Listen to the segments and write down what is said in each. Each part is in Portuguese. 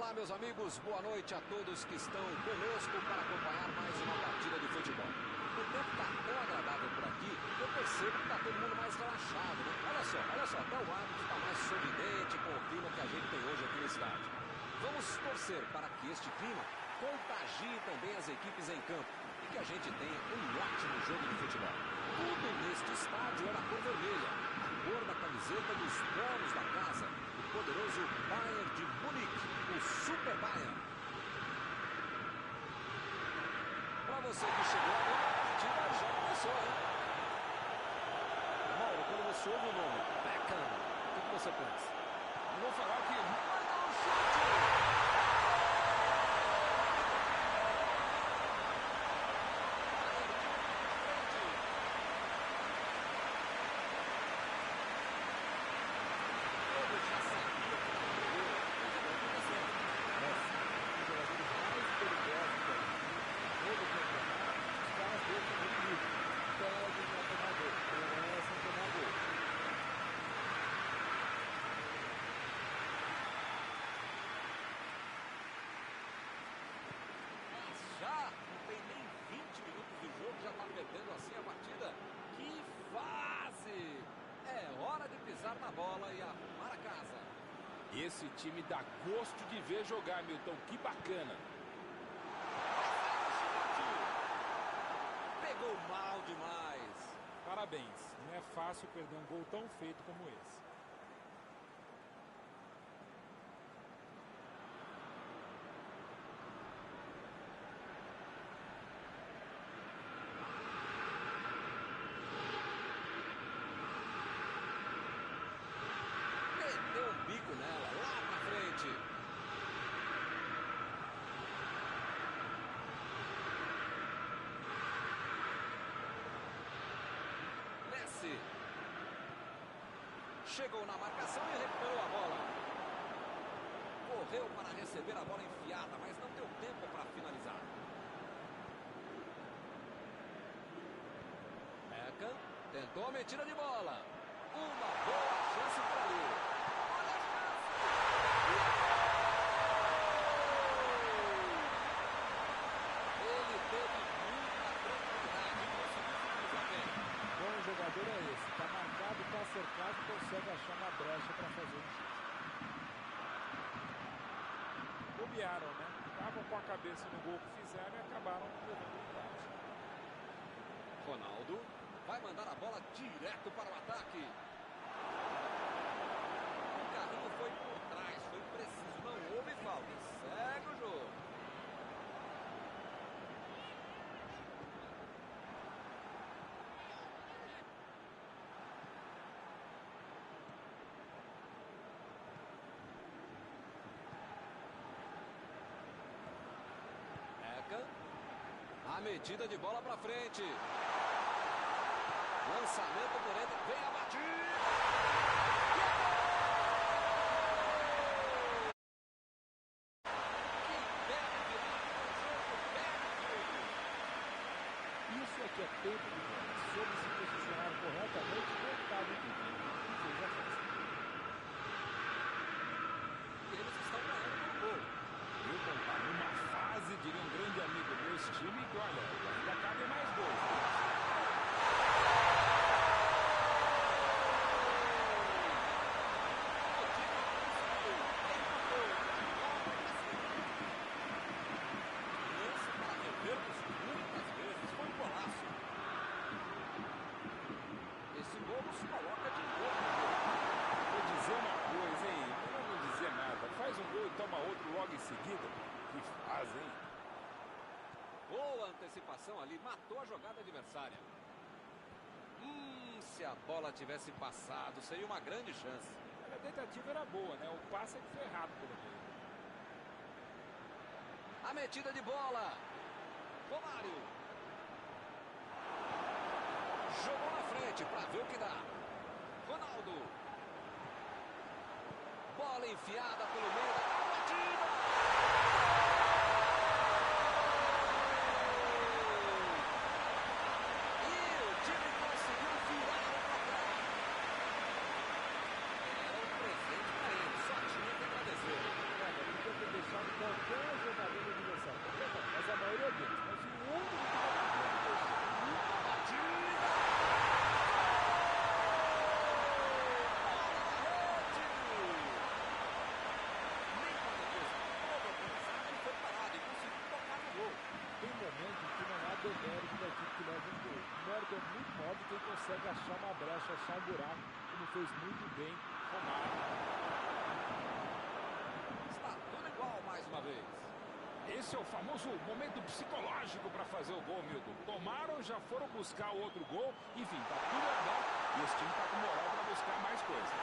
Olá, meus amigos, boa noite a todos que estão conosco para acompanhar mais uma partida de futebol. O tempo está tão agradável por aqui que eu percebo que está todo mundo mais relaxado, né? Olha só, até o árbitro está mais sorridente com o clima que a gente tem hoje aqui no estádio. Vamos torcer para que este clima contagie também as equipes em campo e que a gente tenha um ótimo jogo de futebol. Tudo neste estádio é na cor vermelha, a cor da camiseta dos donos da casa, o poderoso Bayern de Munique, o Super Bayern. Para você que chegou agora, a partida já começou, hein? Mauro, quando você ouve o nome Beckham, o que você pensa? Eu vou falar que vai dar um chute! Já não tem nem 20 minutos de jogo, já está perdendo assim a partida. Que fase! É hora de pisar na bola e arrumar a casa. Esse time dá gosto de ver jogar, Milton. Que bacana. Pegou mal demais. Parabéns. Não é fácil perder um gol tão feito como esse. Deu um bico nela, lá pra frente. Messi. Chegou na marcação e recuperou a bola. Correu para receber a bola enfiada, mas não deu tempo para finalizar. Beckham tentou a metida de bola. Uma boa chance para ele. Ele teve muita tranquilidade e conseguiu finalizar bem. Bom jogador é esse. Está marcado, está cercado e consegue achar uma brecha para fazer o chute. Bobearam, né? Estavam com a cabeça no gol que fizeram e acabaram levando o empate. Ronaldo vai mandar a bola direto para o ataque. O carrinho foi por trás, foi preciso, não houve falta. Segue o jogo. Beckham. A metida de bola para frente. Lançamento por dentro, vem a batida! Que bela virada, o jogo perde! Isso aqui é tempo de bola. Soube se posicionar corretamente e voltar no time. E fez a festa. E eles estão ganhando pelo gol. Milton tá numa fase, diria um grande amigo desse time, que olha, ainda cabem mais gols. Muitas vezes foi um golaço. Esse gol nos coloca de novo. Vou dizer uma coisa, hein? Eu não vou dizer nada. Faz um gol e toma outro logo em seguida. Que faz, hein? Boa antecipação ali, matou a jogada adversária. Se a bola tivesse passado, seria uma grande chance. A tentativa era boa, né? O passe é que foi errado pelo meio. A metida de bola. Romário. Jogou na frente para ver o que dá. Ronaldo. Bola enfiada pelo meio da batida. E o time conseguiu virar o placar. Era um presente para ele, só tinha que agradecer. Podia ter deixado quem consegue achar uma brecha, achar um buraco, como fez muito bem Romário. Está tudo igual mais uma vez. Esse é o famoso momento psicológico para fazer o gol, Milton. Tomaram, já foram buscar o outro gol. Enfim, tá tudo aberto e esse time tá com moral para buscar mais coisa.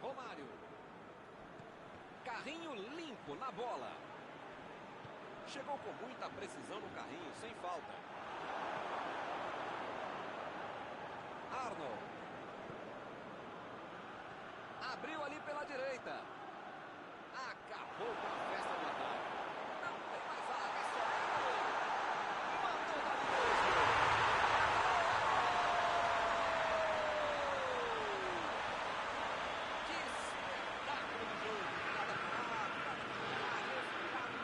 Romário. Carrinho limpo na bola. Chegou com muita precisão no carrinho, sem falta. Arnold. Abriu ali pela direita. Acabou com a festa do ataque. Não tem mais vaga, é só ele. Mandou dali mesmo. Que espetáculo de jogo. Cada parada, cada resultado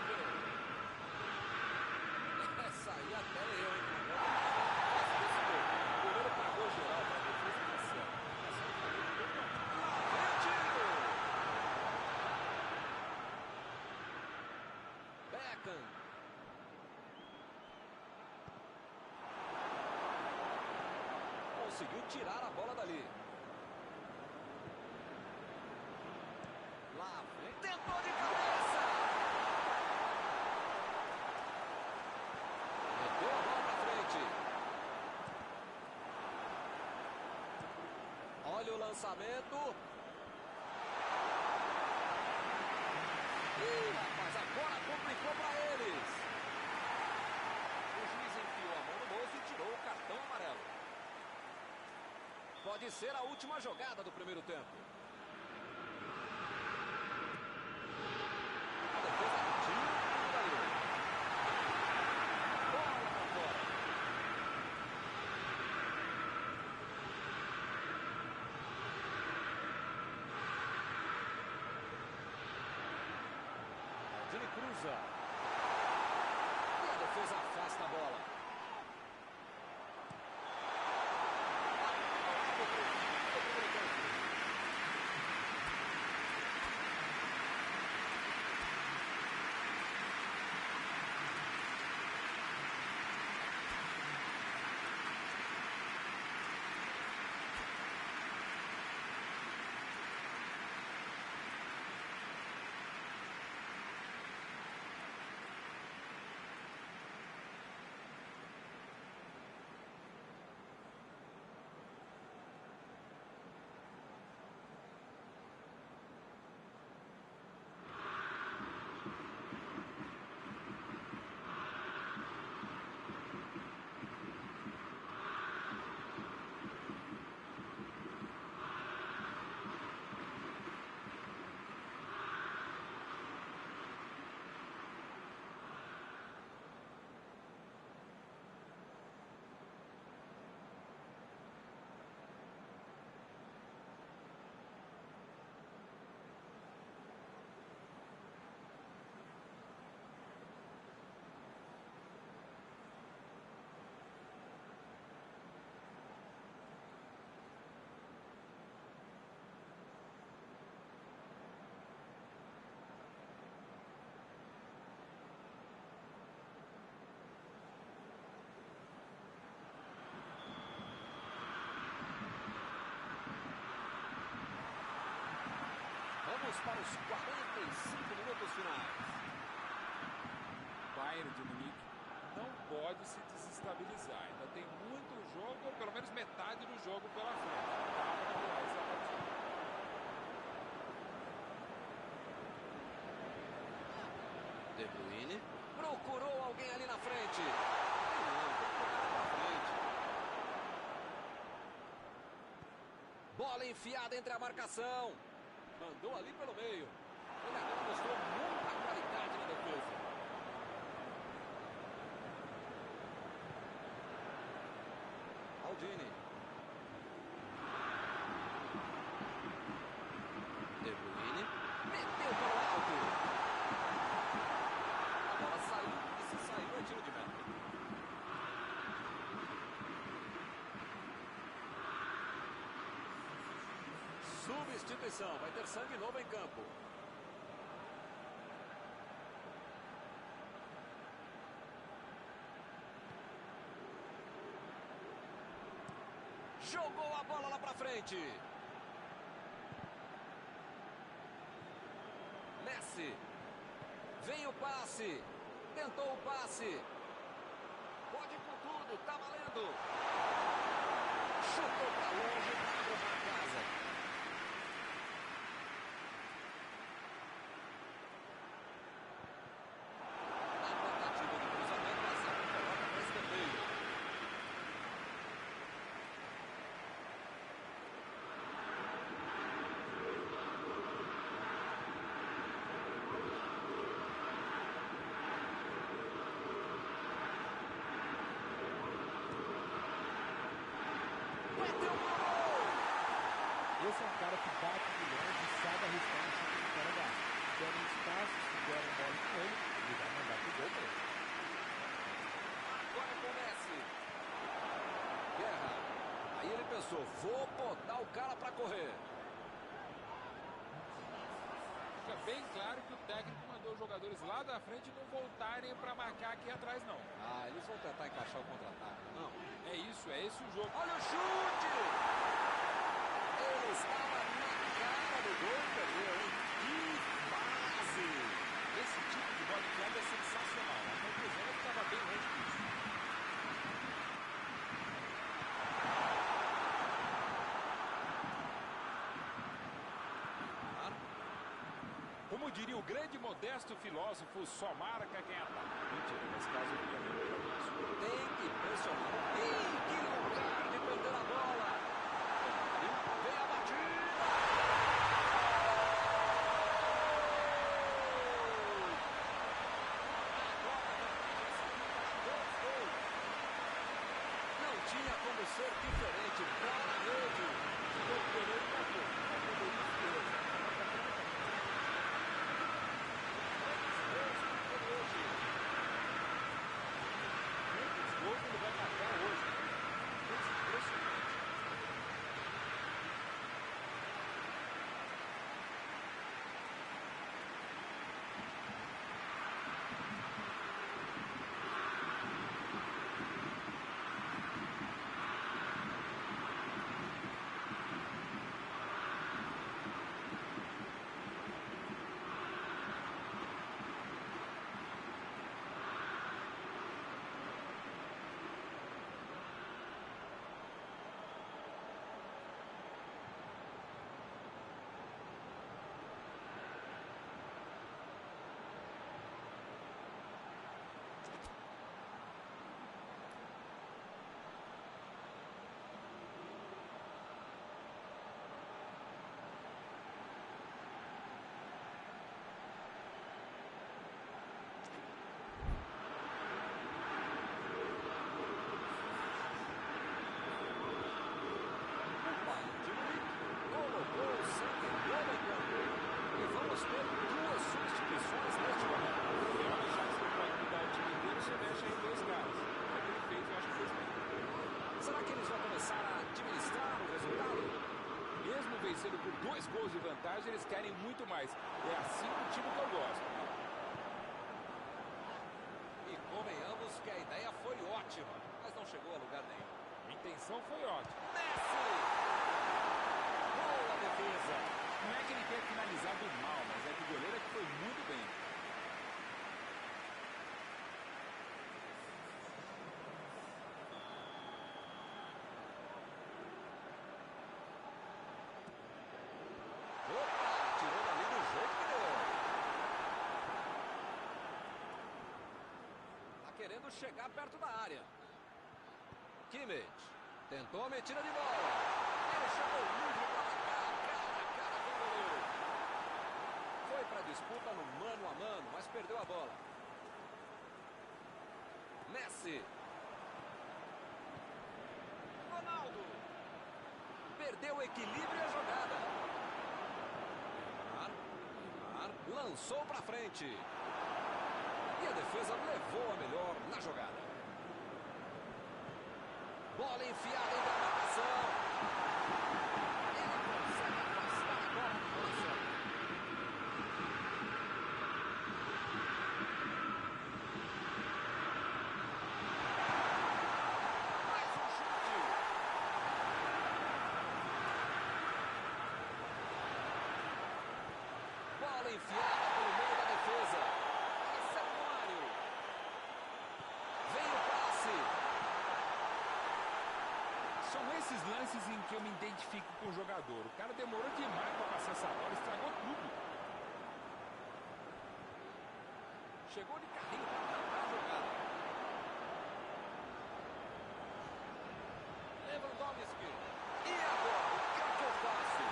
imprevisível. Essa aí até eu, hein? O goleiro pagou geral para a defesa inicial. Beckham. Conseguiu tirar a bola dali. Lá vem. Tentou de cabeça. Meteu a bola pra frente. Olha o lançamento. Rapaz, agora complicou para eles. O juiz enfiou a mão no bolso e tirou o cartão amarelo. Pode ser a última jogada do primeiro tempo. A defesa tira o goleiro. Bola para fora. Ele cruza. E a defesa afasta a bola. Vamos para os 45 minutos finais. Bayern de Munique não pode se desestabilizar. Ainda tem muito jogo, ou pelo menos metade do jogo pela frente. Dá para virar essa partida. De Bruyne procurou alguém ali na frente. Não, procurou na frente. Bola enfiada entre a marcação. Mandou ali pelo meio. Ele agora mostrou muita qualidade na defesa. Aldini. De Bruyne. Meteu para o alto. A bola saiu e se saiu é tiro de meta. Substituição. Vai ter sangue novo em campo. Jogou a bola lá pra frente. Messi. Vem o passe. Tentou o passe. Pode com tudo, tá valendo. Chutou pra longe para arrumar a casa. A tentativa de cruzamento, a zaga coloca para escanteio. Esse é um cara que bate de longe e sabe arriscar no chute de fora da área. Dando espaço, se der um bola com ele, ele vai mandar pro gol mesmo. Agora com o Messi. Guerra. Aí ele pensou, vou botar o cara para correr. Fica bem claro que o técnico mandou os jogadores lá da frente não voltarem para marcar aqui atrás, não. Ah, eles vão tentar encaixar o contra-ataque, não? É isso, é esse o jogo. Olha o chute! Ele estava na cara do gol e perdeu, hein? Que base! Esse tipo de bola enfiada é sensacional. A conclusão é que estava bem longe disso. Como diria o grande modesto filósofo, só marca quem ataca. Mentira, nesse caso eu queria mesmo para isso. Tem que pressionar. Ih, que lugar de perder a bola! Vem a batida! Não tinha como ser diferente. Bola na rede. Ficou querendo e acabou. Acabou isso. Ele vai marcar hoje. Coisa impressionante. Vencendo por 2 gols de vantagem, eles querem muito mais. É assim o time que eu gosto. E convenhamos que a ideia foi ótima, mas não chegou a lugar nenhum. A intenção foi ótima. Messi! Boa defesa! Não é que ele tenha finalizado mal, mas é que o goleiro é que foi muito bem. Querendo chegar perto da área. Kimmich tentou a metida de bola. Ele chegou livre para marcar, cara a cara com o goleiro. Foi para a disputa no mano a mano, mas perdeu a bola. Messi. Ronaldo. Perdeu o equilíbrio e a jogada. Neymar lançou para frente. E a defesa levou a melhor na jogada. Bola enfiada em marcação. Ele consegue afastar a bola no coração. Mais um chute. enfiada pelo meio da defesa. Marcelo Mário. Vem o passe. São esses lances em que eu me identifico com o jogador. O cara demorou demais para passar essa bola, estragou tudo. Chegou de carrinho para matar a jogada. Lewandowski. E agora? O que é que eu faço?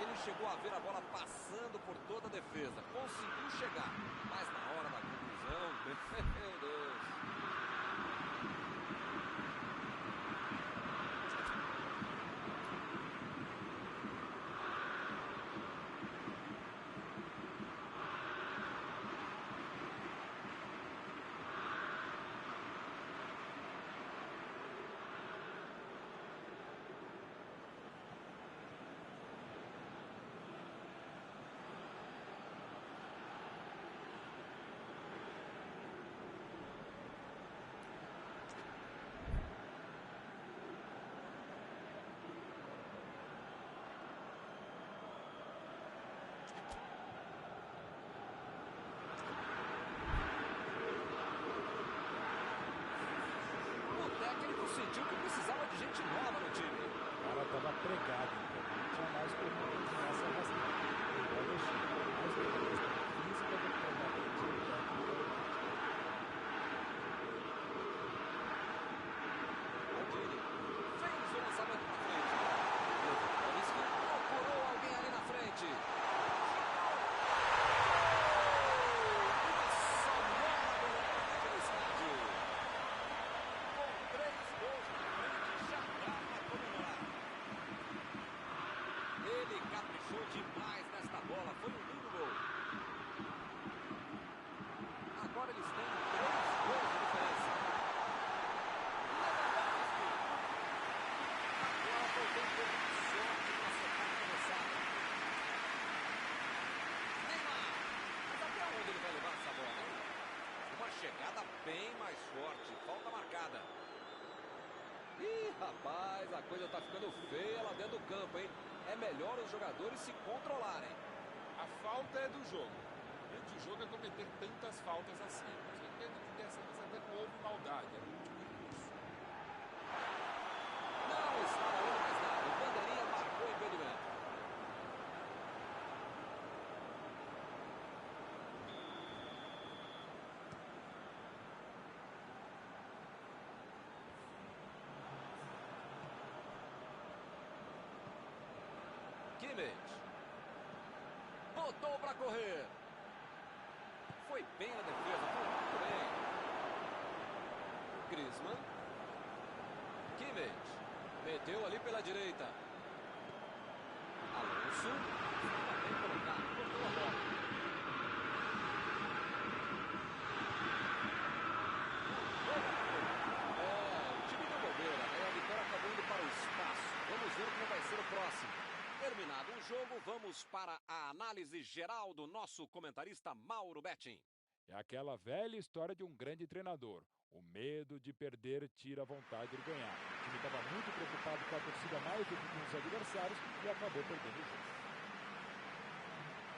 Ele chegou a ver a bola passando por toda a defesa. Conseguiu chegar. Mas na hora da conclusão, meu Deus. Sentiu que precisava de gente nova no time. O cara estava pregado, então não tinha mais como continuar se arrastando. Igual o Chile, mais do que a questão física do que provavelmente o técnico. Aldini fez o lançamento para frente. Lewandowski procurou alguém ali na frente. Ele caprichou demais nesta bola. Foi um lindo gol. Agora eles têm 3 gols de diferença. Lewandowski. Agora faltou um pouco de sorte para acertar a cabeçada. Neymar. Mas até onde ele vai levar essa bola, hein? Uma chegada bem mais forte. Falta marcada. Ih, rapaz, a coisa tá ficando feia lá dentro do campo, hein? É melhor os jogadores se controlarem. A falta é do jogo. Dentro do jogo é cometer tantas faltas assim. Mas eu entendo que dessa vez até não houve maldade. Era um tipo de isso. Não está olhando mais nada. O bandeirinha marcou o impedimento. Kimmich. Botou para correr. Foi bem na defesa, foi muito bem. Griezmann. Kimmich. Meteu ali pela direita. Alonso. Está bem colocado, cortou a bola. O time deu bobeira, né? A vitória acabou indo para o espaço. Vamos ver como vai ser o próximo. Terminado o jogo, vamos para a análise geral do nosso comentarista Mauro Betting. É aquela velha história de um grande treinador. O medo de perder tira a vontade de ganhar. O time estava muito preocupado com a torcida mais do que com os adversários e acabou perdendo o jogo.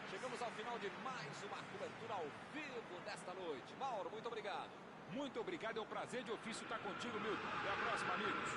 Chegamos ao final de mais uma cobertura ao vivo desta noite. Mauro, muito obrigado. Muito obrigado, é um prazer de ofício estar contigo, Milton. Até a próxima, amigos.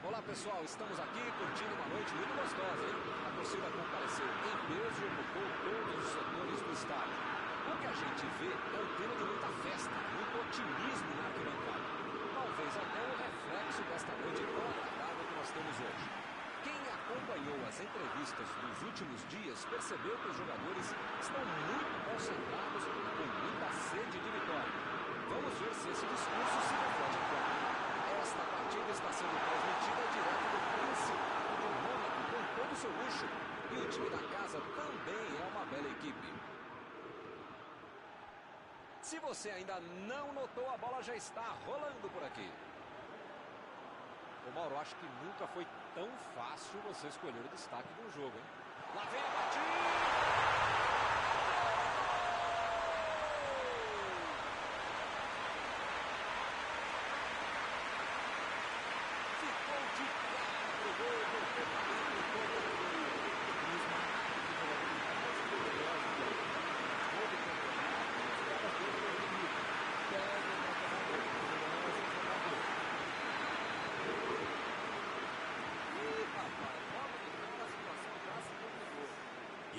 Olá pessoal, estamos aqui curtindo uma noite muito gostosa, hein? A torcida compareceu em peso e ocupou todos os setores do estádio. O que a gente vê é um clima de muita festa, muito otimismo na arquibancada. Talvez até o reflexo desta noite tão agradável que nós temos hoje. Quem acompanhou as entrevistas dos últimos dias percebeu que os jogadores estão muito concentrados com muita sede de vitória. Vamos ver se esse discurso se reflete em campo. Esta partida está sendo transmitida direto do Principado de Mônaco com todo o seu luxo. E o time da casa também é uma bela equipe. Se você ainda não notou, a bola já está rolando por aqui. Ô Mauro, acho que nunca foi tão fácil você escolher o destaque de um jogo, hein? Lá vem a batida!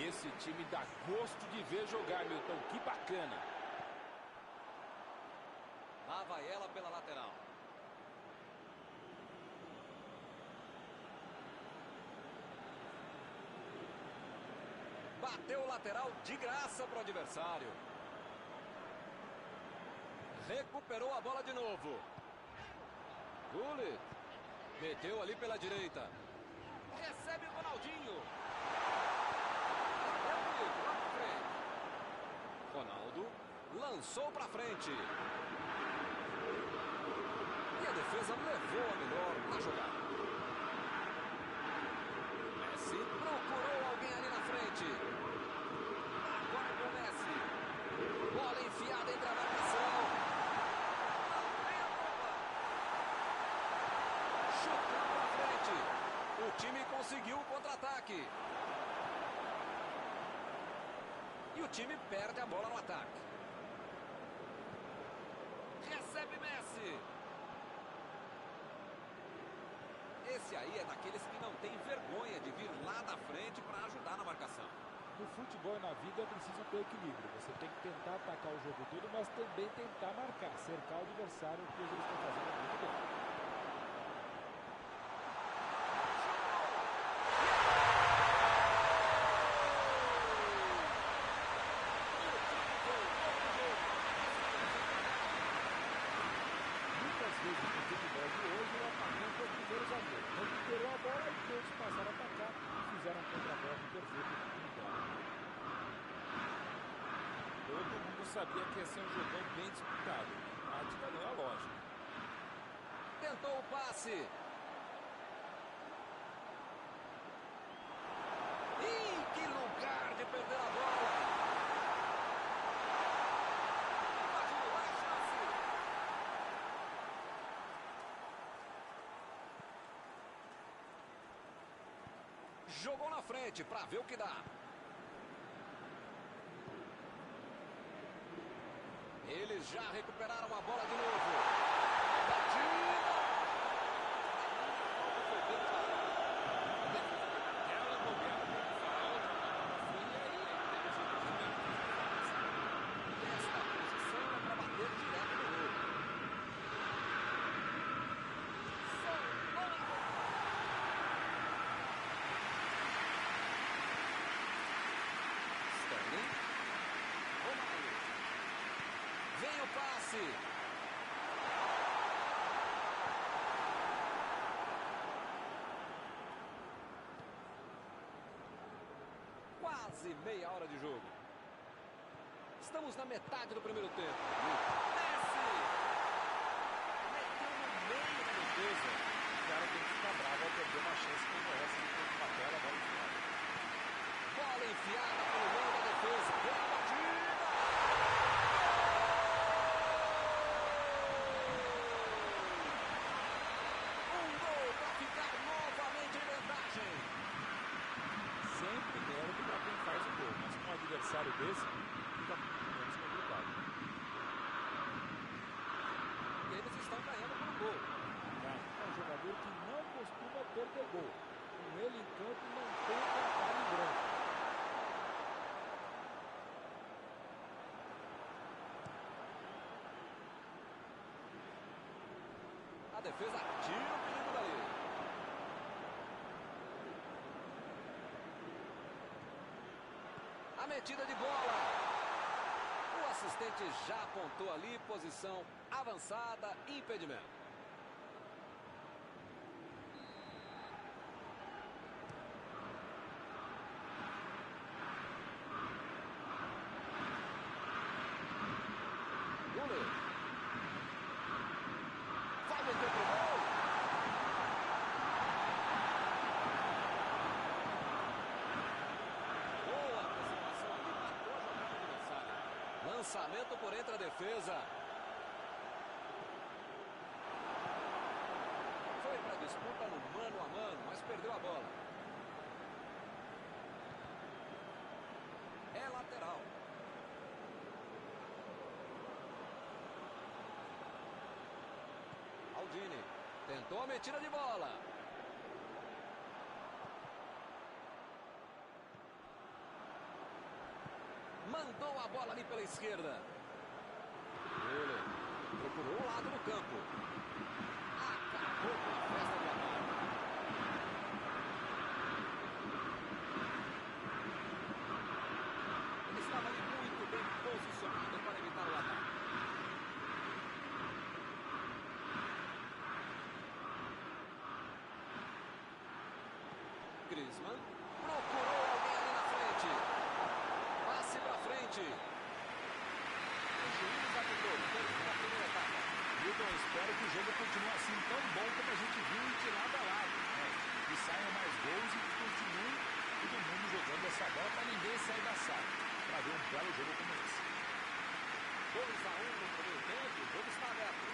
Esse time dá gosto de ver jogar, Milton. Que bacana. Lá vai ela pela lateral. Bateu o lateral de graça para o adversário. Recuperou a bola de novo. Gullit. Meteu ali pela direita. Recebe o Ronaldinho. Ronaldo lançou para frente. E a defesa levou a melhor na jogada. Messi procurou alguém ali na frente. Agora com o Messi. Bola enfiada entre a marcação. Chutou para frente. O time conseguiu o contra-ataque. E o time perde a bola no ataque. Recebe Messi. Esse aí é daqueles que não tem vergonha de vir lá da frente para ajudar na marcação. No futebol e na vida é preciso ter equilíbrio. Você tem que tentar atacar o jogo todo, mas também tentar marcar, cercar o adversário, que eles estão fazendo muito bem. Recuperou a bola e todos passaram a atacar e fizeram um contra-golpe perfeito. Todo mundo sabia que ia ser um jogão bem disputado. A tática não é lógica. Tentou o passe. Ih, que lugar de perder a bola. Imaginou a chance. Jogou na frente para ver o que dá. Eles já recuperaram a bola de novo. Batida! Foi bem claro. Ela bobeava com falta, fria E esta posição é para bater direto no gol. Stanley. Romário. Vem o passe. Quase meia hora de jogo. Estamos na metade do primeiro tempo. Messi! Meteu no meio da defesa. o cara tem que ficar bravo ao perder uma chance como essa de ter uma tela, bola enfiada. Bola enfiada pelo meio da defesa. Boa batida! Um gol para ficar novamente em vantagem. Sempre mérito para quem faz o gol, mas com um adversário desse, fica muito menos complicado. E eles estão ganhando por um gol. É um jogador que não costuma gol. Com ele em campo, não tem placar em branco. A defesa tira o perigo dali. A metida de bola. O assistente já apontou ali, posição avançada, impedimento. Müller. Vai meter pro gol. Boa apresentação ali, matou a jogada adversária. Lançamento por entre a defesa. Foi para a disputa no mano a mano, mas perdeu a bola. É lateral. Aldini tentou a metida de bola. Mandou a bola ali pela esquerda. Ele procurou o lado do campo. Acabou com a festa do ataque. Ele estava ali muito bem posicionado para evitar o ataque. Griezmann procurou alguém ali na frente. Passe pra frente. O juiz apitou. Termina a primeira etapa. Milton, espero que o jogo continue assim tão bom como a gente viu de lado a lado, né? Que saiam mais gols e que continue todo mundo jogando essa bola para ninguém sair da sala. Para ver um belo jogo como esse. 2-1 no primeiro tempo. O jogo está aberto.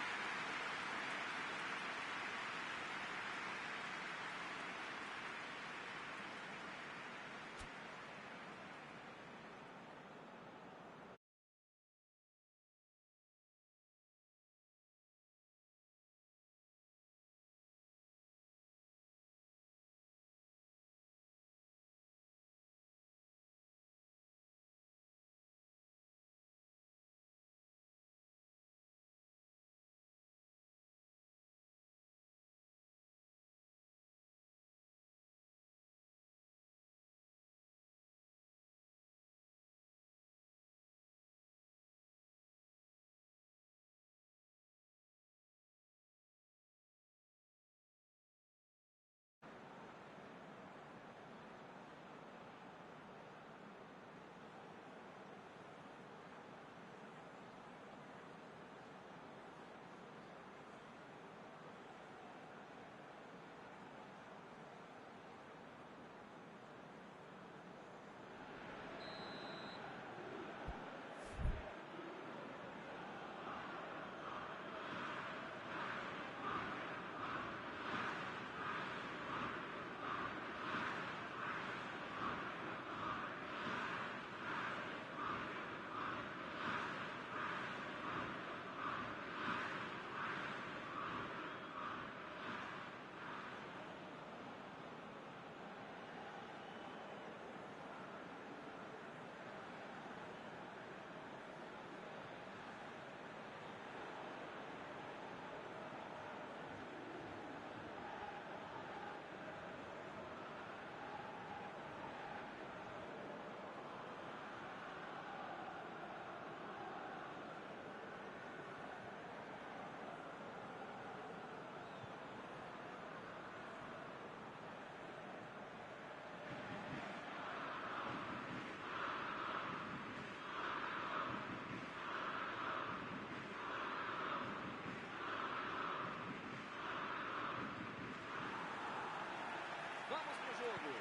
Vamos pro jogo.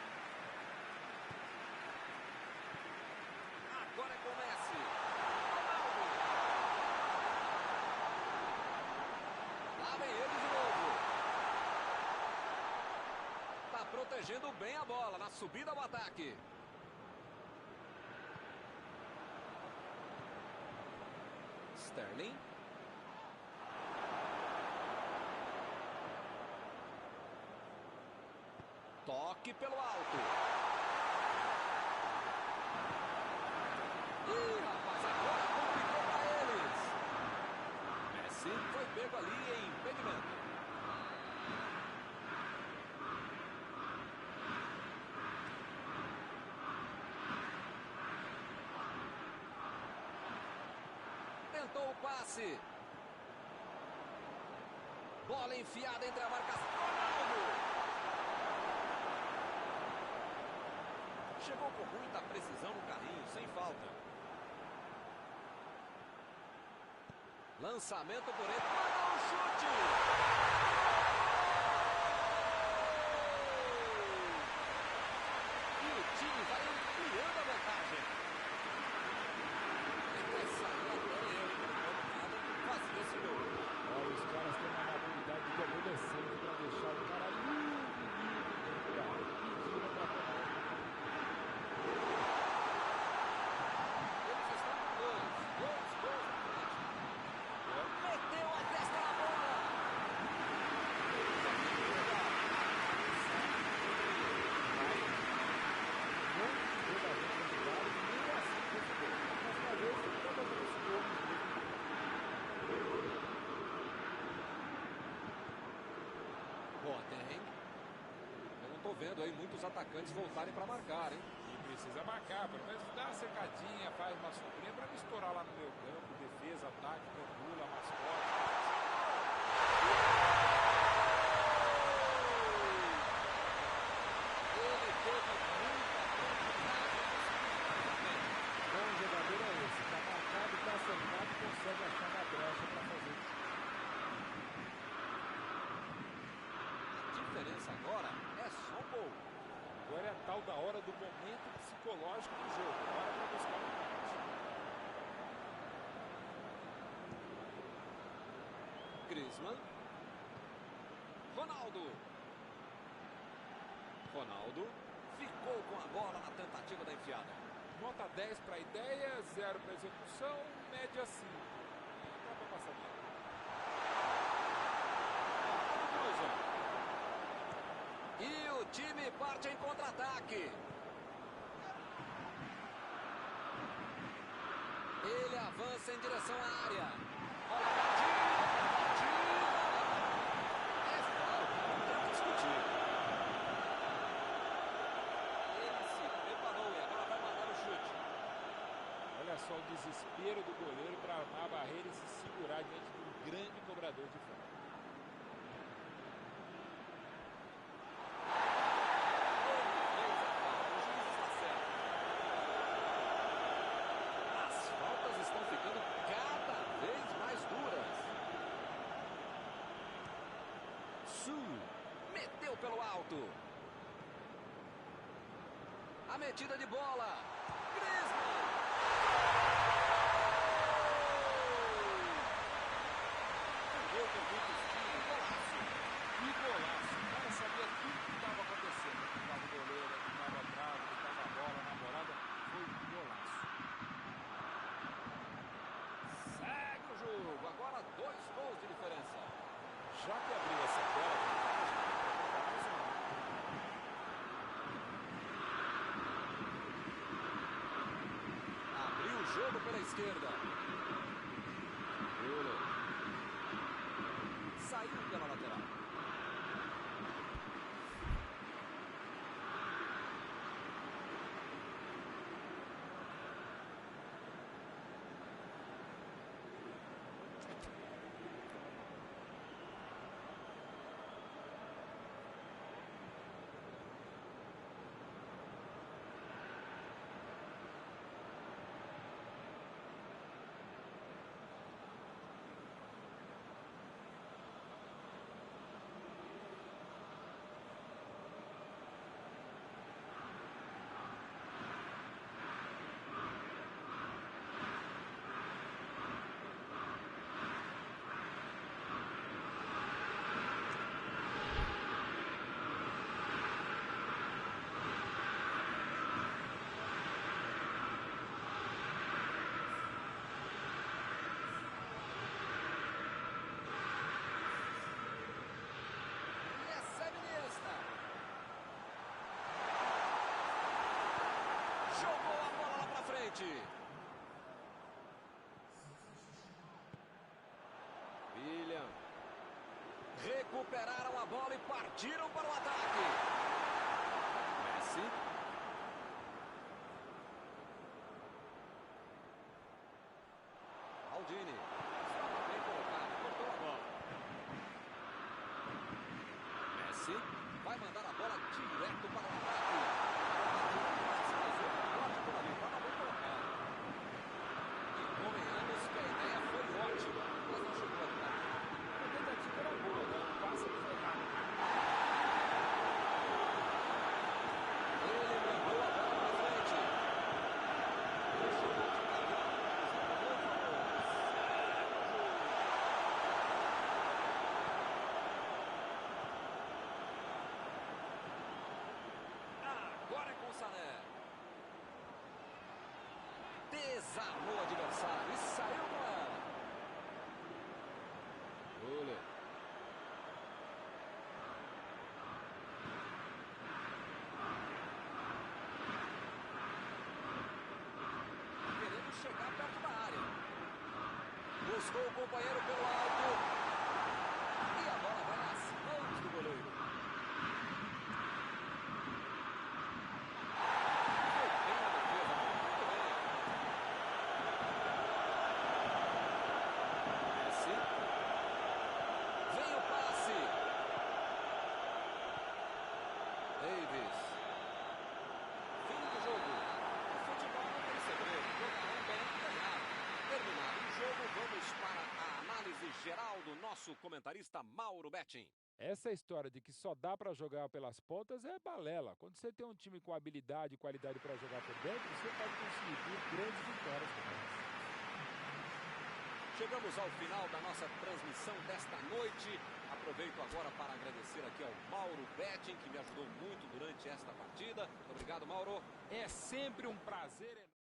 Agora é com o Messi. Ronaldo. Lá vem ele de novo. Tá protegendo bem a bola na subida ao ataque. Sterling. Toque pelo alto. Ih, rapaz, agora complicou para eles. Messi foi pego ali em impedimento. Tentou o passe. Bola enfiada entre a marcação. Ronaldo! Chegou com muita precisão no carrinho, sem falta. Lançamento por ele. Mandou um chute! E o time vai ampliando a vantagem. Vai sair até ele, fazer esse gol. Olha, os caras têm uma habilidade de adolescente para deixar o cara livre dentro da área. Pediram para tomar. Eles estão com dois gols na frente. Meteu a testa na bola. Não tirou da frente do lado, nem assim fez o gol. Mas talvez todas as gols Boateng. Eu não tô vendo aí muitos atacantes voltarem para marcar, hein? E precisa marcar, pelo menos dá uma cercadinha, faz uma sombrinha para não estourar lá no meio campo, defesa, ataque, gandula, mascote. Ele teve muita tranquilidade. bom jogador é esse. Está marcado, está acertado, consegue achar uma brecha para fazer isso. A diferença agora é só um gol. Agora é a tal da hora do momento psicológico do jogo. Hora para buscar o empate. Griezmann. Ronaldo. Ronaldo ficou com a bola na tentativa da enfiada. Nota 10 para a ideia, 0 para a execução, média 5. Dá para passar bem. E o time parte em contra-ataque. Ele avança em direção à área. Olha a batida. É falta, não tem que discutir. Ele se preparou e agora vai mandar o chute. Olha só o desespero do goleiro para armar a barreira e se segurar diante de um grande cobrador de falta. As faltas estão ficando cada vez mais duras. Meteu pelo alto. A metida de bola. Griezmann. Gol com muito estilo, golaço. E golaço. O cara sabia tudo o que estava acontecendo. Que estava o goleiro, que estava a trave, que estava a bola, a namorada. Foi um golaço. Segue o jogo. Agora 2 gols de diferença. Já que abriu essa bela vantagem, mais um. Abriu o jogo pela esquerda. Müller. Saiu pela lateral. frente. William. Recuperaram a bola e partiram para o ataque. Messi. Maldini. Estava bem colocado, cortou a bola. Messi vai mandar a bola direto para o ataque. Estava bem colocado. E convenhamos que a ideia foi ótima, mas não chegou a ficar. A tentativa era boa, né? O passe foi rápido. Ele mandou a bola para frente. Ele chamou de agora é com o Sané. Desarmou o adversário e saiu com ela. Olha. Querendo chegar perto da área. Buscou o companheiro pelo alto. E a bola vai nas mãos do goleiro. Foi bem na defesa, muito bem. Messi. Vem o passe. Davis. Fim do jogo. O futebol não tem segredo. Jogaram bem e ganharam. Terminado o jogo, vamos para a análise geral do nosso comentarista Mauro Betting. Essa história de que só dá para jogar pelas pontas é balela. Quando você tem um time com habilidade e qualidade para jogar por dentro, você pode conseguir grandes vitórias também. Chegamos ao final da nossa transmissão desta noite. Aproveito agora para agradecer aqui ao Mauro Betting, que me ajudou muito durante esta partida. Muito obrigado, Mauro. É sempre um prazer enorme.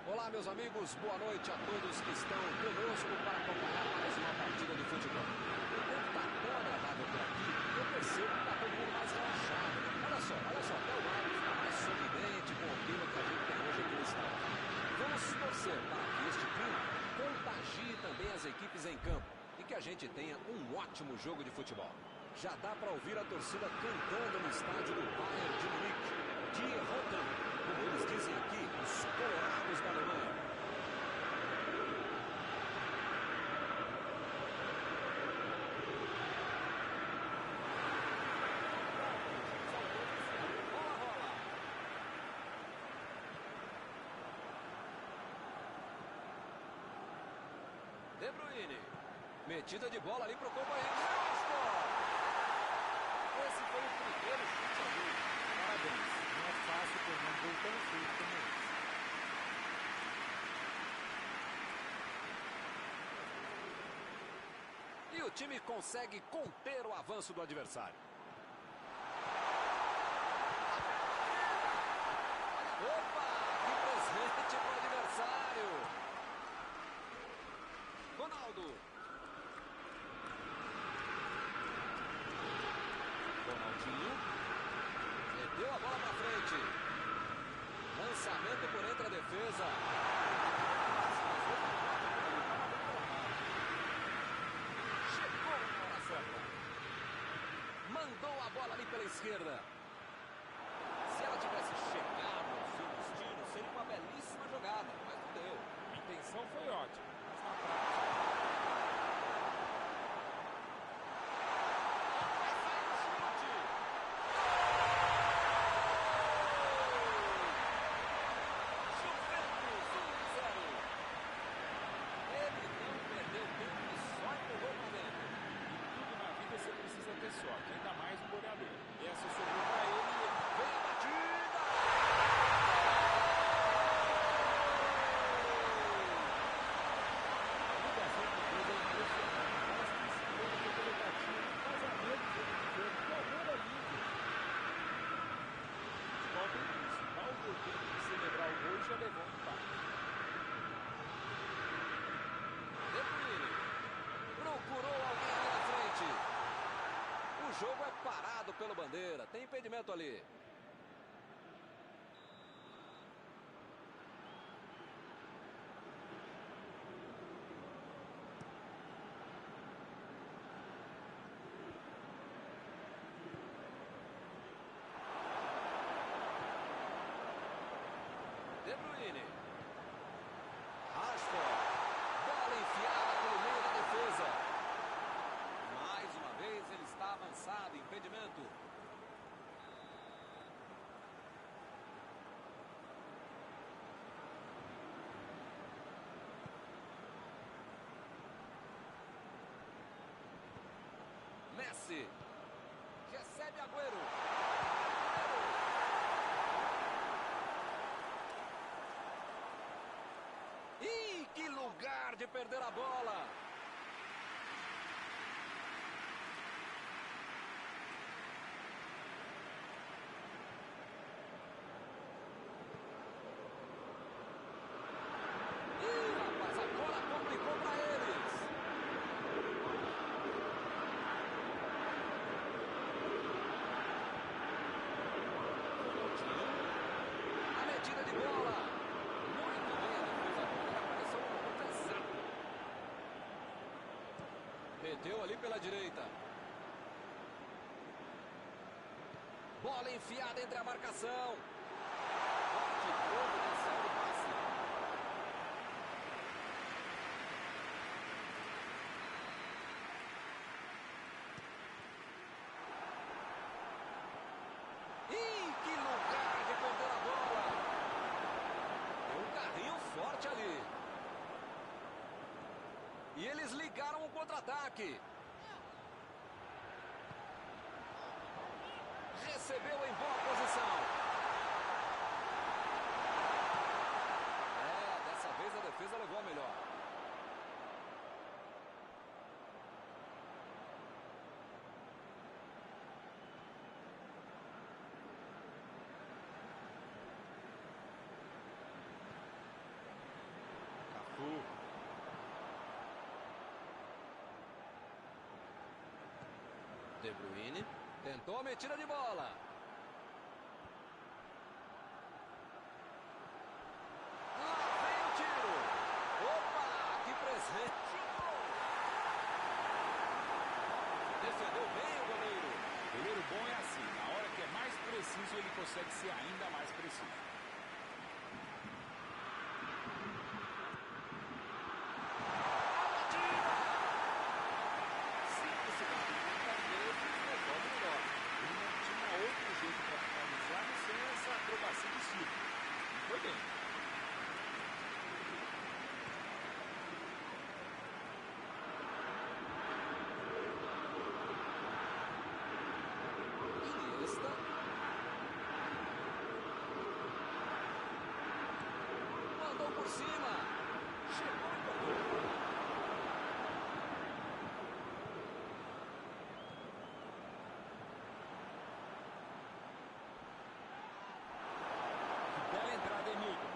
Olá, meus amigos, boa noite a todos que estão conosco para acompanhar mais uma partida de futebol. O tempo está tão agradável por aqui que eu percebo que está todo mundo mais relaxado. Olha só, até o árbitro está mais sorridente com o clima que a gente tem hoje aqui no estádio. Vamos torcer para que este clima contagie também as equipes em campo e que a gente tenha um ótimo jogo de futebol. Já dá para ouvir a torcida cantando no estádio do Bayern de Munique. Die Roten, como eles dizem aqui, os colorados da Alemanha. De Bruyne. Metida de bola ali pro companheiro. Esse foi o primeiro chute a gol. Parabéns. Não é fácil perder um gol tão feito como esse. E o time consegue conter o avanço do adversário. Opa! Que presente pro adversário! Ronaldo. Ronaldinho. Meteu a bola pra frente. Lançamento por entre a defesa. Chegou na hora certa. Mandou a bola ali pela esquerda. Se ela tivesse chegado ao seu destino, seria uma belíssima jogada, mas não deu. A intenção foi ótima, mas na prática... Você precisa ter sorte, ainda mais um goleador. Essa sobrou para ele e ele Vem a batida! A ligação com Deus é impressionante. Parece que se lembra que aquele gatinho um casamento de que amor é lindo. futebol tem isso. Mal deu tempo de celebrar o gol e já levou um empate. De Bruyne. Procurou alguém ali na frente. O jogo é parado pelo bandeira. Tem impedimento ali. De Bruyne. Rashford. Bola enfiada pelo meio da defesa. Mais uma vez ele está avançado. Impedimento. Messi. Recebe Agüero. Ih, que lugar de perder a bola! Ih, rapaz, agora complicou para eles! A metida de bola! Muito bem a defesa agora, apareceu um ponto exato. Meteu ali pela direita. Bola enfiada entre a marcação. Forte jogo na saída do passe. Ih, que lugar de perder a bola! Deu um carrinho forte ali. E eles ligaram o contra-ataque. Recebeu em boa posição. Dessa vez a defesa levou a melhor. De Bruyne tentou a metida de bola. Lá vem o tiro. Opa, que presente. Defendeu bem o goleiro. Goleiro bom é assim, na hora que é mais preciso, ele consegue ser ainda mais preciso.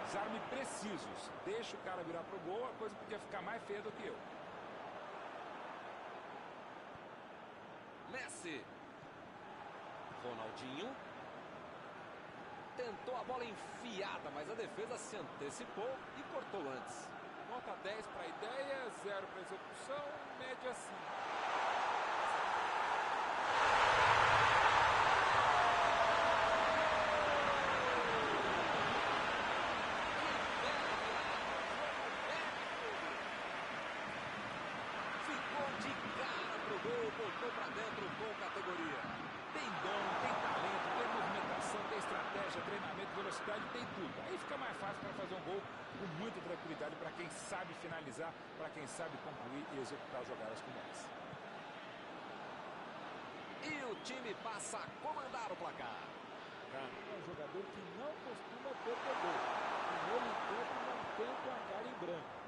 Desarme precisos. Deixa o cara virar pro gol, a coisa podia ficar mais feia do que eu. Messi. Ronaldinho. Tentou a bola enfiada, mas a defesa se antecipou e cortou antes. Nota 10 para a ideia, 0 para a execução, média 5. Voltou para dentro com categoria. Tem dom, tem talento, tem movimentação, tem estratégia, treinamento, velocidade, tem tudo. Aí fica mais fácil para fazer um gol com muita tranquilidade para quem sabe finalizar, para quem sabe concluir e executar jogadas como essa. E o time passa a comandar o placar. É um jogador que não costuma perder gol. Com ele em campo não tem placar em branco.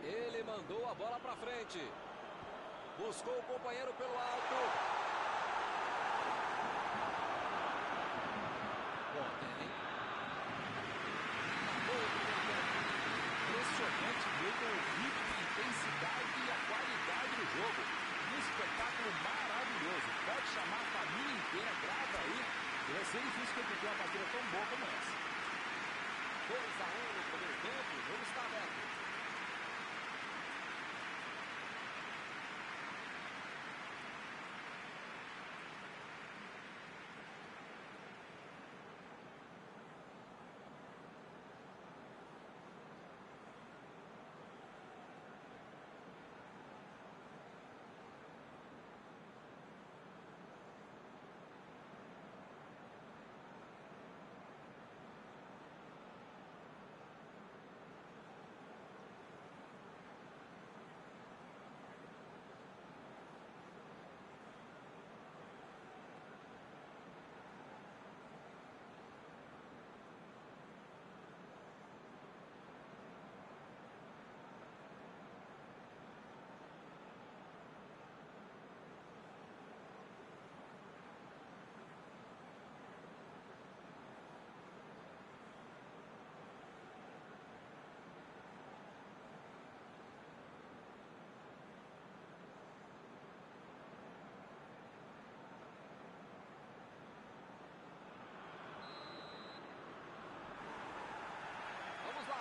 Ele mandou a bola para frente. Buscou o companheiro pelo alto. Boateng. Impressionante mesmo o ritmo, a intensidade e a qualidade do jogo. Um espetáculo maravilhoso. Pode chamar a família inteira, grava aí. Vai ser difícil repetir uma partida tão boa como essa. 2-1 no primeiro tempo, o jogo está aberto.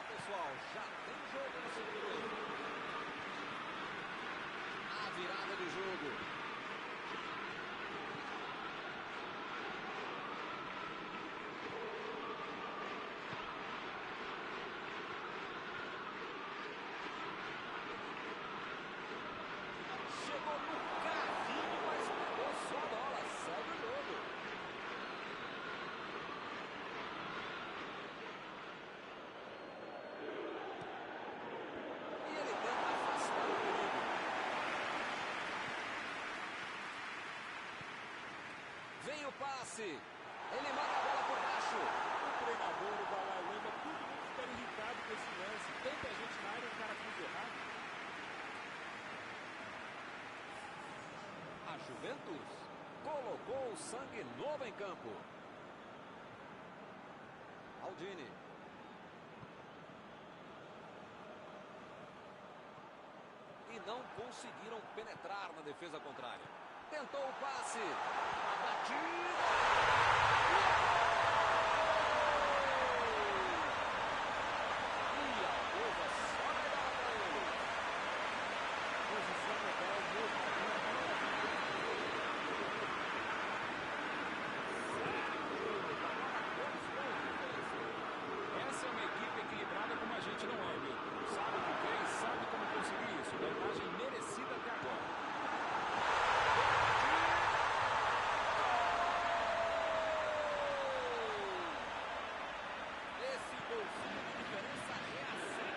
Pessoal, já tem jogo no segundo tempo. A virada de jogo. Chegou no carrinho, mas pegou só a bola. Segue o jogo. Vem o passe. Ele manda a bola por baixo. O treinador, o Dalai Lama, todo mundo fica irritado com esse lance. Tanta gente na área, o cara fez errado. A Juventus colocou o sangue novo em campo. Maldini. E não conseguiram penetrar na defesa contrária. Tentou o passe. A batida. E a coisa só melhora para ele. Posição legal, Essa é uma equipe equilibrada como a gente não é, Milton. Sabe o que quer e sabe como conseguir isso. Vantagem merecida até agora. Esse golzinho de diferença é a 5.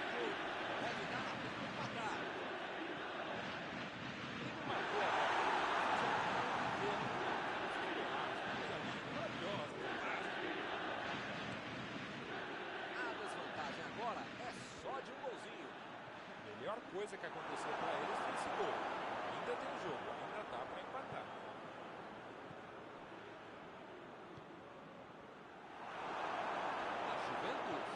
Deve dar a tempo de empatar. Matou a A desvantagem agora é só de um golzinho. A melhor coisa que aconteceu para eles foi esse gol. Ainda tem jogo, ainda dá para empatar. A Juventus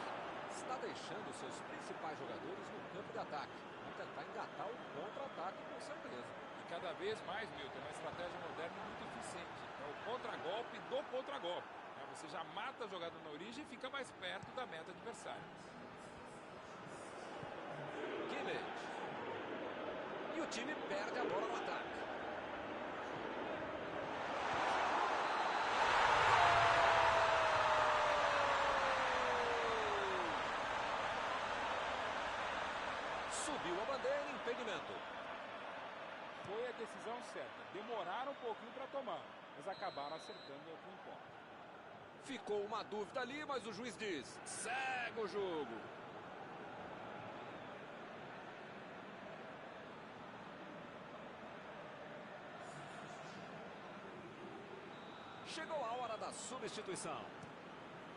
está deixando seus principais jogadores no campo de ataque. Vão tentar engatar o contra-ataque com certeza. E cada vez mais, Milton, uma estratégia moderna e muito eficiente. É o contra-golpe do contra-golpe. Você já mata a jogada na origem e fica mais perto da meta adversária. Kimmich. E o time perde a bola no ataque. Subiu a bandeira, impedimento. Foi a decisão certa. Demoraram um pouquinho para tomar, mas acabaram acertando o que importa. Ficou uma dúvida ali, mas o juiz diz: segue o jogo. Chegou a hora da substituição.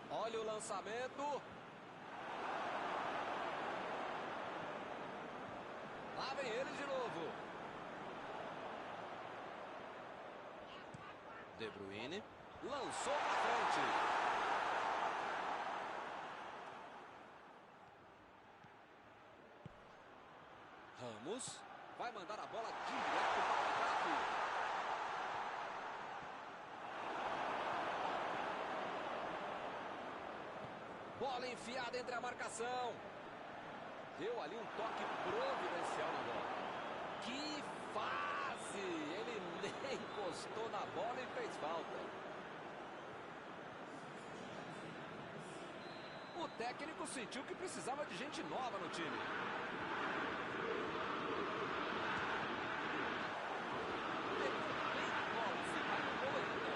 Olha o lançamento. Lá vem ele de novo. De Bruyne lançou para frente. Ramos vai mandar a bola direto para o ataque. Bola enfiada entre a marcação. Deu ali um toque providencial na bola. Que fase! Ele nem encostou na bola e fez falta. O técnico sentiu que precisava de gente nova no time. Pegou bem a bola, se vai no gol ainda.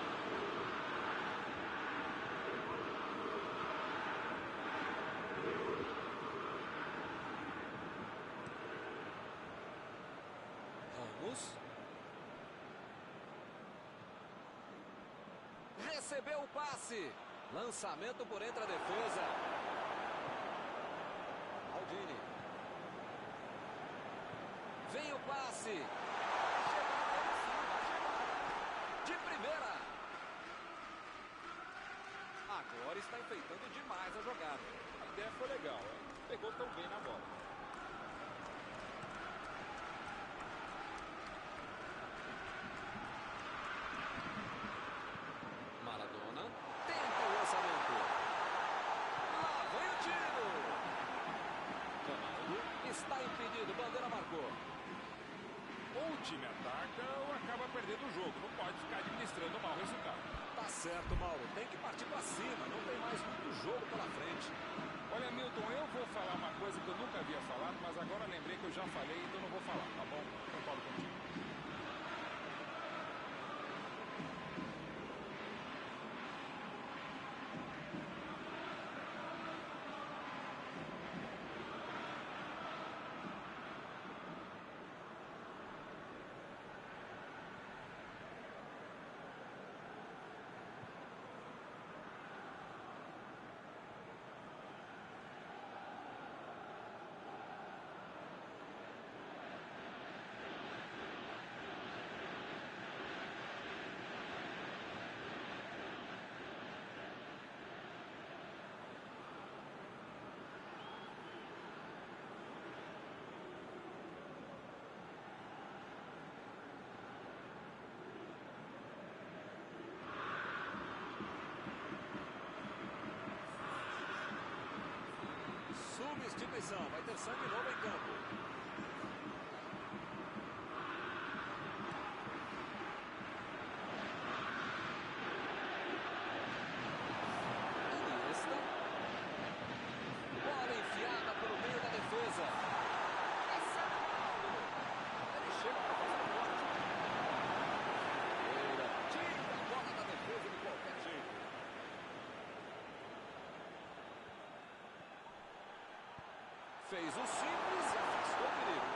Ramos. Recebeu o passe. Lançamento por entre a defesa. Maldini. Vem o passe. Chegada em cima, chegada. De primeira. Agora está enfeitando demais a jogada. A ideia foi legal, pegou tão bem na bola. Maradona tenta o lançamento. Lá vem o tiro. Ronaldo está impedido. Bandeira marcou. Ou o time ataca ou acaba perdendo o jogo. Não pode ficar administrando mal o resultado. Tá certo, Mauro. Tem que partir para cima. Não tem mais muito jogo pela frente. Olha, Milton, eu vou falar uma coisa que eu nunca havia falado, mas agora lembrei que eu já falei, então não vou falar, tá bom? Concordo contigo. Substituição, vai ter sangue novo em campo. Iniesta. Bola enfiada pelo meio da defesa. Recebe o Ronaldo. Ele chega para fazer o corte. Vieira tira a bola da defesa de qualquer jeito. Fez o simples e afastou o perigo.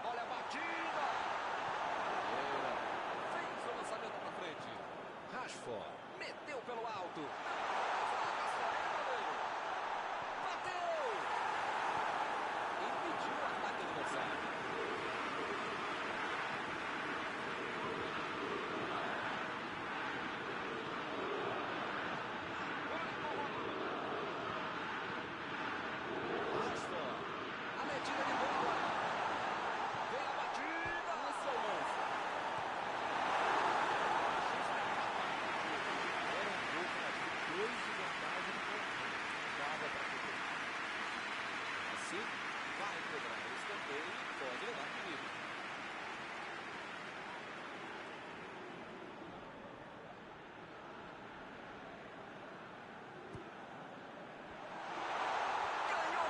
Olha a batida. Vieira fez o lançamento para frente. Rashford meteu pelo alto. Bateu. Impediu o ataque adversário. A metida de bola. Vem a batida. Esse é o lance. Era um gol para abrir 2 de vantagem no conjunto. Dava para ter. Assim, vai cobrar o escanteio e pode levar perigo. Ganhou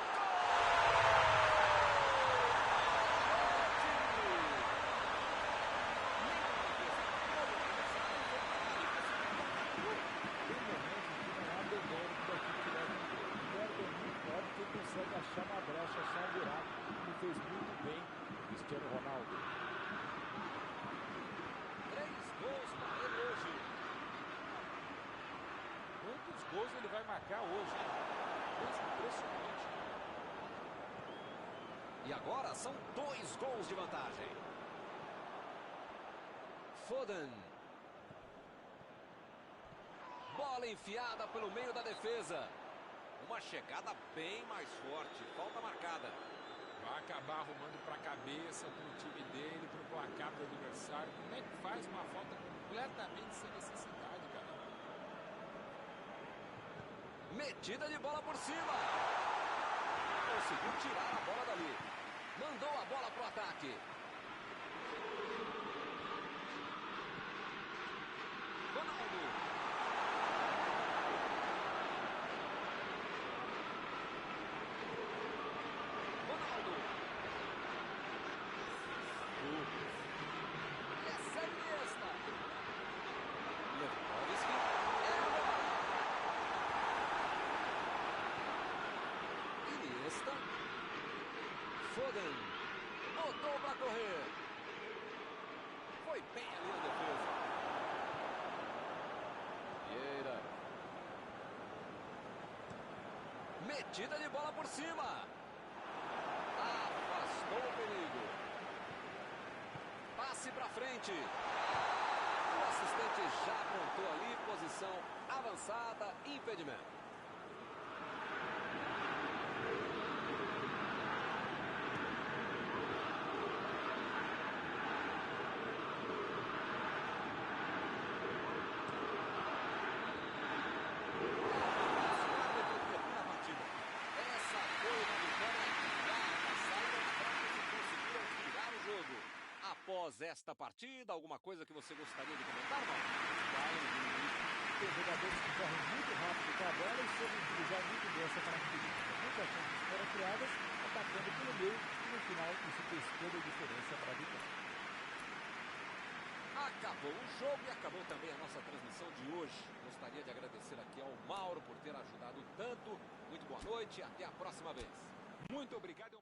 Tem momentos que não há demérito da equipe que leva um gol. Perde muito, pode quem consegue achar uma brecha, achar um buraco. E fez muito bem o Cristiano Ronaldo. 3 gols para ele hoje. Quantos gols ele vai marcar hoje, hein? Coisa impressionante. E agora são 2 gols de vantagem. Foden. Bola enfiada pelo meio da defesa. Uma chegada bem mais forte. Falta marcada. Vai acabar arrumando para a cabeça, para o time dele, para o placar do adversário. Como é que faz uma falta completamente sem necessidade, cara? Metida de bola por cima. Conseguiu tirar a bola dali. Mandou a bola pro ataque. Ronaldo. Ronaldo. Recebe Iniesta. Lewandowski. Iniesta. Foden. Botou para correr. Foi bem ali na defesa. Vieira. Metida de bola por cima. Afastou o perigo. Passe para frente. O assistente já apontou ali, posição avançada, impedimento. Essa foi uma vitória clara. Saíram na frente e conseguiram virar o jogo. Após esta partida, alguma coisa que você gostaria de comentar, não? Tem jogadores que correm muito rápido com a bola e soube utilizar muito bem essa característica. Muitas chances foram criadas, atacando pelo meio e no final isso fez toda a diferença para a vitória. Acabou o jogo e acabou também a nossa transmissão de hoje. Gostaria de agradecer aqui ao Mauro por ter ajudado tanto. Muito boa noite e até a próxima vez. Muito obrigado.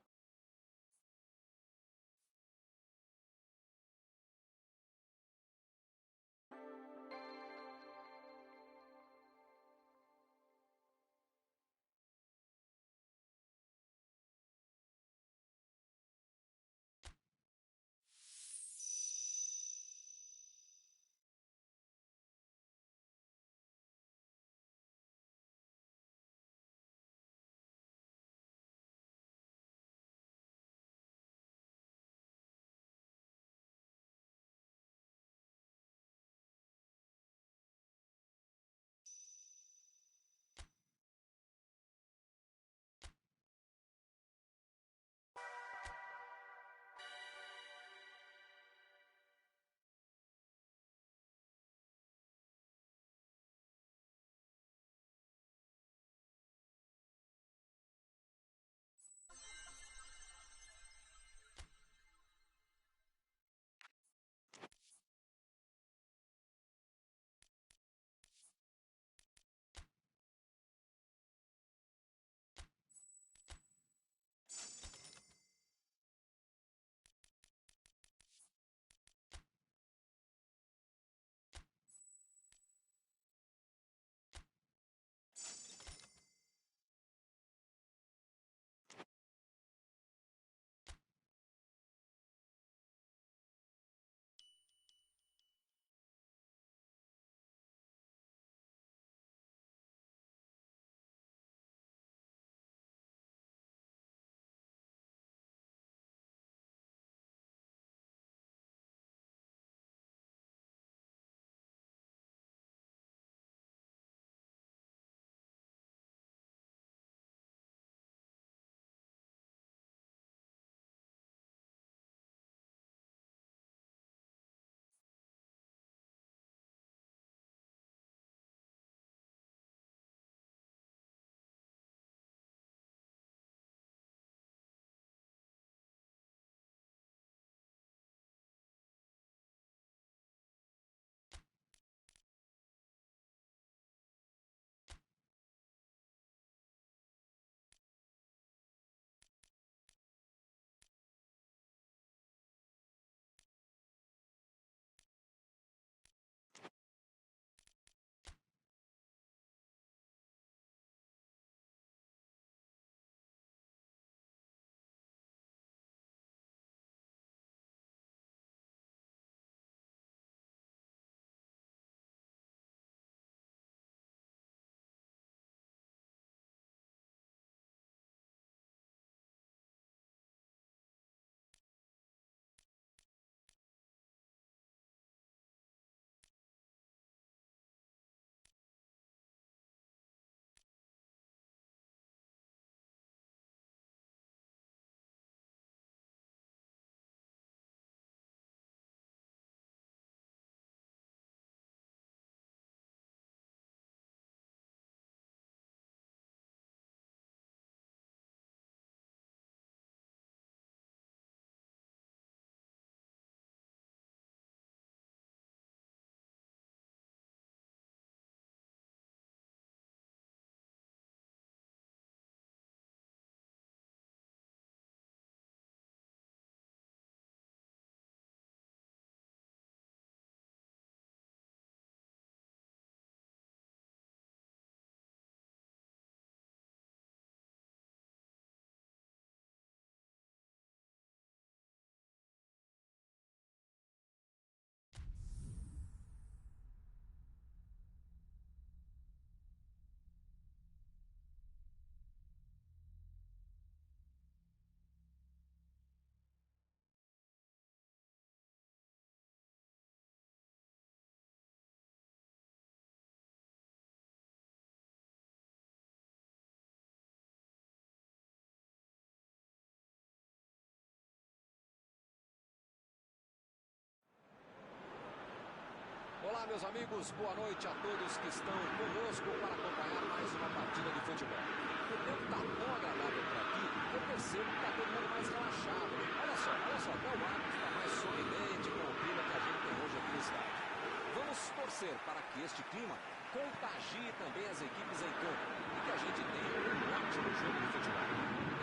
Olá, meus amigos, boa noite a todos que estão conosco para acompanhar mais uma partida de futebol. O tempo está tão agradável por aqui que eu percebo que está todo mundo mais relaxado, né? Olha só, até o árbitro está mais sorridente com o clima que a gente tem hoje aqui no estádio. Vamos torcer para que este clima contagie também as equipes em campo e que a gente tenha um ótimo jogo de futebol.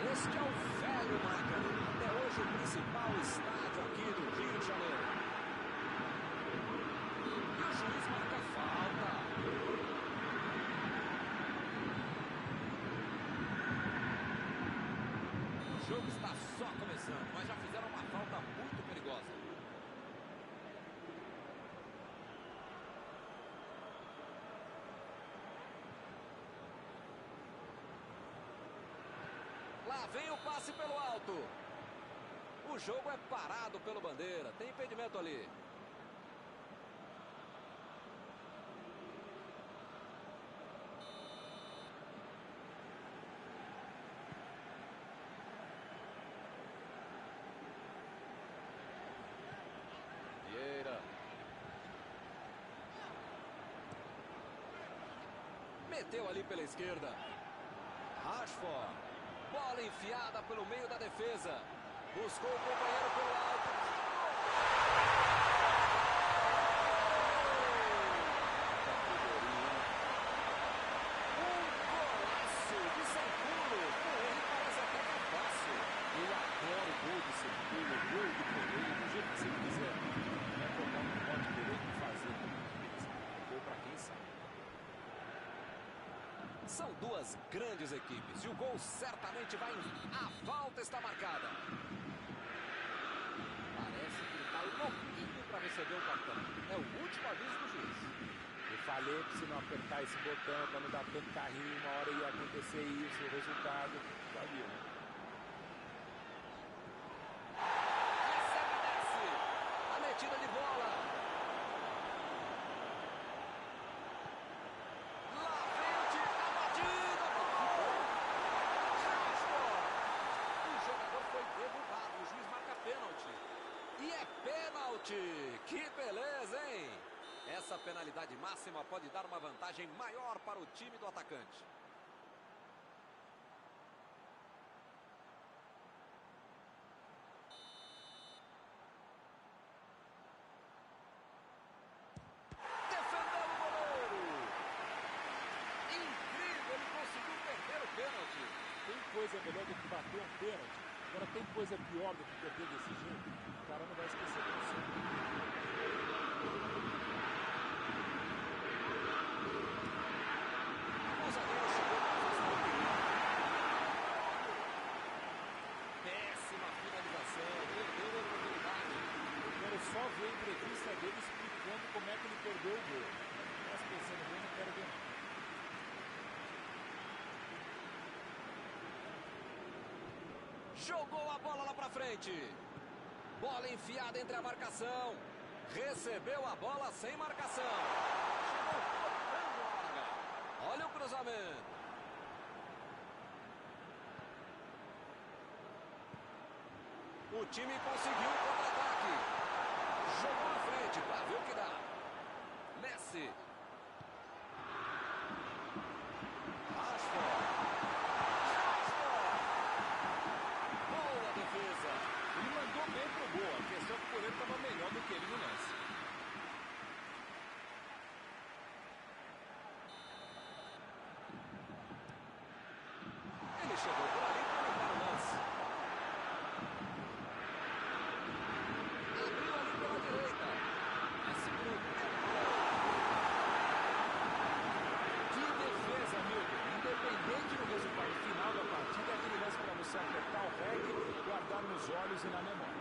Este é o velho Maracanã, até hoje o principal estádio aqui do Rio de Janeiro. E o juiz marca falta. O jogo está só começando, mas já fizeram uma falta muito perigosa. Lá vem o passe pelo alto. O jogo é parado pelo bandeira. Tem impedimento ali. Vieira. Meteu ali pela esquerda. Rashford. Bola enfiada pelo meio da defesa. Buscou o companheiro pelo alto. Um golaço de Sanculo. Ele parece até que é fácil. Eu adoro gol de Sanculo, gol de Pereira, do jeito que você quiser. Não é colocar no pote direito e fazer. É gol para quem sabe. São duas grandes equipes e o gol certamente vai em... A falta está marcada. Parece que ele está louquinho para receber o cartão. É o último aviso do juiz. Eu falei para você não apertar esse botão, para não dar tanto carrinho, uma hora ia acontecer isso, o resultado. Já viu, né? Recebe Messi. A metida de bola. Que beleza, hein? Essa penalidade máxima pode dar uma vantagem maior para o time do atacante. Defendeu o goleiro. Incrível, ele conseguiu perder o pênalti. Tem coisa melhor do que bater um pênalti. Agora tem coisa pior do que perder desse jeito. O cara não vai esquecer disso. O zagueiro chegou para afastar o perigo. Péssima finalização, perdeu a oportunidade. Eu quero só ver a entrevista dele explicando como é que ele perdeu o gol. Mas pensando bem, não quero ver não. Jogou a bola lá pra frente. Bola enfiada entre a marcação. Recebeu a bola sem marcação. Chegou cortando a área. Olha o cruzamento. O time conseguiu o contra-ataque. Jogou à frente para ver o que dá. Messi. Rashford. Ele mandou bem pro gol, a questão é que o goleiro estava melhor do que ele no lance. Ele chegou por ali para limpar o lance. Abriu ali pela direita. Esse grupo. Que defesa, Milton. Independente do resultado final da partida, aquele lance para você apertar o reggae, guardar nos olhos e na memória.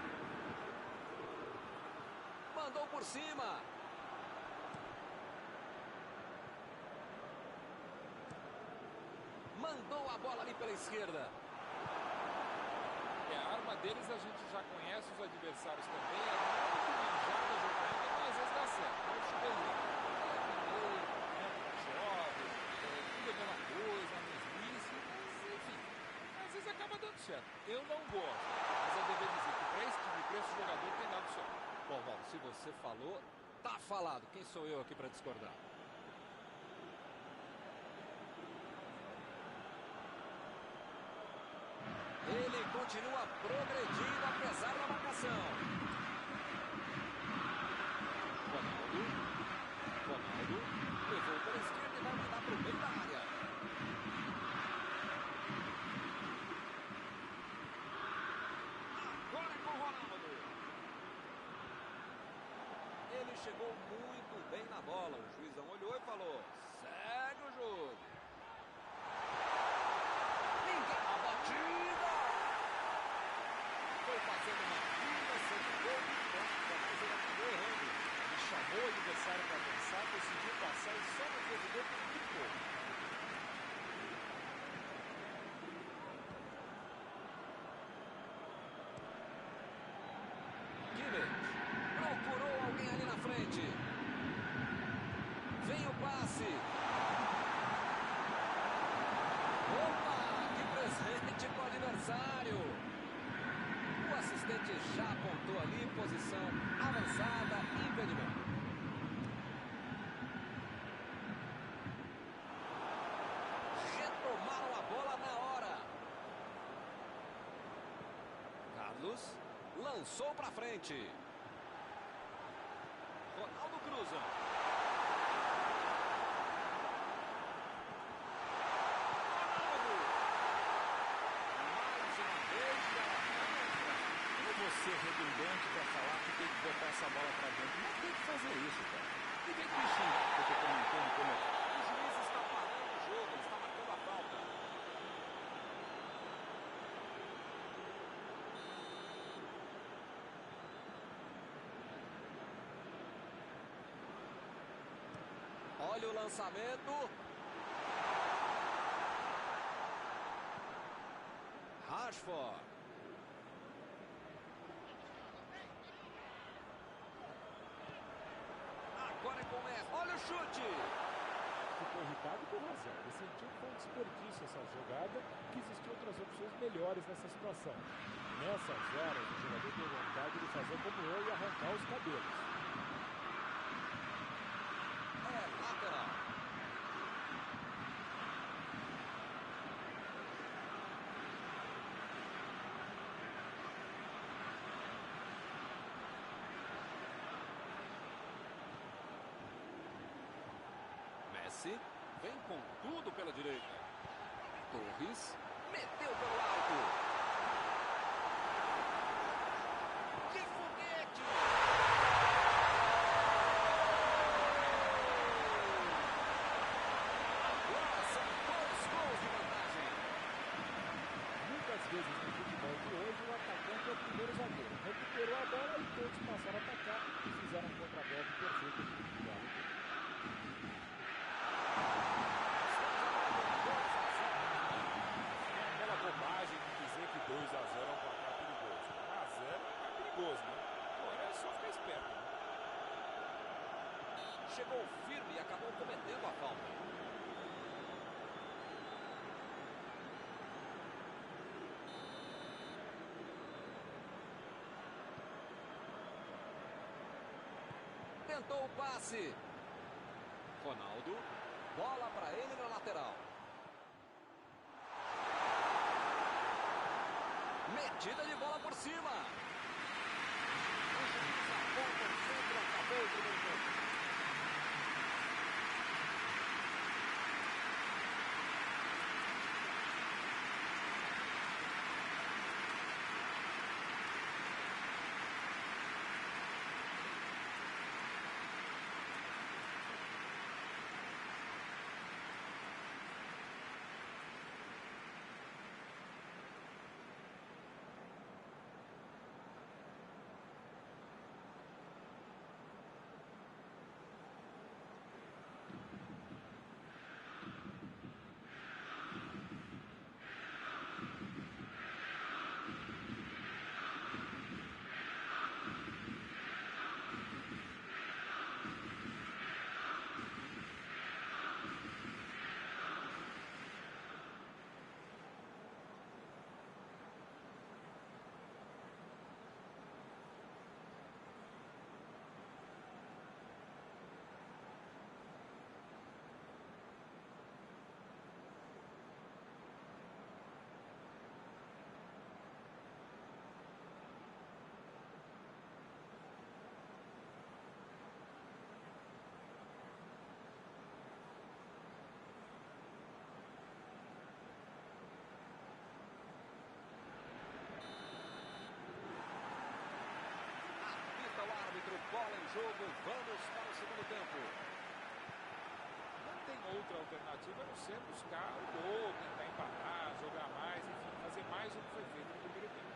Mandou por cima. Mandou a bola ali pela esquerda. É, a arma deles a gente já conhece, os adversários também. É muito manjada jogando, mas às vezes dá certo. É o chuveiro. Chove, tudo a mesma coisa, a mesmice, mas enfim, às vezes acaba dando certo. Eu não gosto, mas eu deveria dizer que para esse time, para esse jogador tem dado certo. Bom, se você falou, Tá falado. Quem sou eu aqui para discordar? Ele continua progredindo apesar da marcação. Ronaldo levou pela esquerda e vai mandar para o meio da área. Agora é com o Ronaldo. Ele chegou muito bem na bola. O juizão olhou e falou: segue o jogo. Ninguém na batida. Foi fazendo uma fila, sendo gol de ponta, mas ele acabou errando. Ele chamou o adversário para avançar, conseguiu passar e só não fez o gol por muito pouco. Kimmich procurou alguém ali na frente. Vem o passe. Opa, que presente para o adversário. O assistente já apontou ali, posição avançada, impedimento. Retomaram a bola na hora. Carlos lançou para frente. Ronaldo cruza. Ser redundante para falar que tem que botar essa bola para dentro. Mas tem que fazer isso, cara. E vem que xinga, porque eu não entendo como é que... O juiz está parando o jogo, ele está marcando a falta. Olha o lançamento. Rashford. Agora é com o Messi. Olha o chute. Ficou irritado com razão. Ele sentiu que foi um desperdício essa jogada, que existiam outras opções melhores nessa situação. Nessas horas, o jogador tem vontade de fazer como eu e arrancar os cabelos. É lateral. Messi vem com tudo pela direita. Torres meteu pelo alto. Que foguete! Agora são 2 gols de vantagem. Muitas vezes no futebol de hoje, o atacante é o primeiro zagueiro. Recuperou a bola e todos passaram a atacar e fizeram um contra-golpe perfeito aqui. Bobagem de dizer que 2-0 é um placar perigoso. 1-0 é perigoso, né? Agora é só ficar esperto. Né? Chegou firme e acabou cometendo a falta. Tentou o passe. Ronaldo. Bola para ele na lateral. Metida de bola por cima. O juiz aponta o centro, acabou o primeiro tempo. bola em jogo, vamos para o segundo tempo. Não tem outra alternativa a não ser buscar o gol, tentar empatar, jogar mais, enfim, fazer mais do que foi feito no primeiro tempo.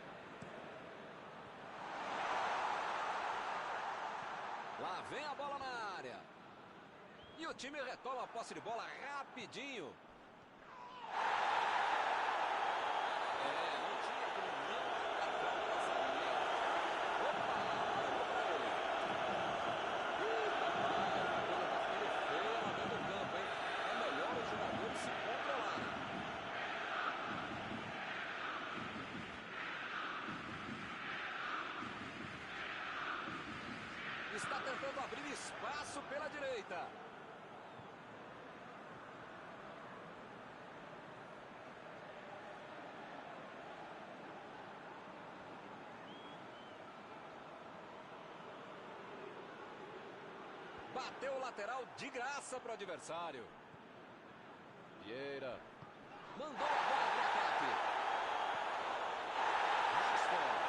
Lá vem a bola na área. E o time retoma a posse de bola rapidinho. Não tinha como não atacar essa linha. Opa, olhou pra ele. Eita, a bola tá ficando feia lá dentro do campo, hein? É melhor os jogadores se controlarem. Está tentando abrir espaço pela direita. Bateu o lateral de graça para o adversário. Vieira. Mandou a bola para o ataque. Rashford.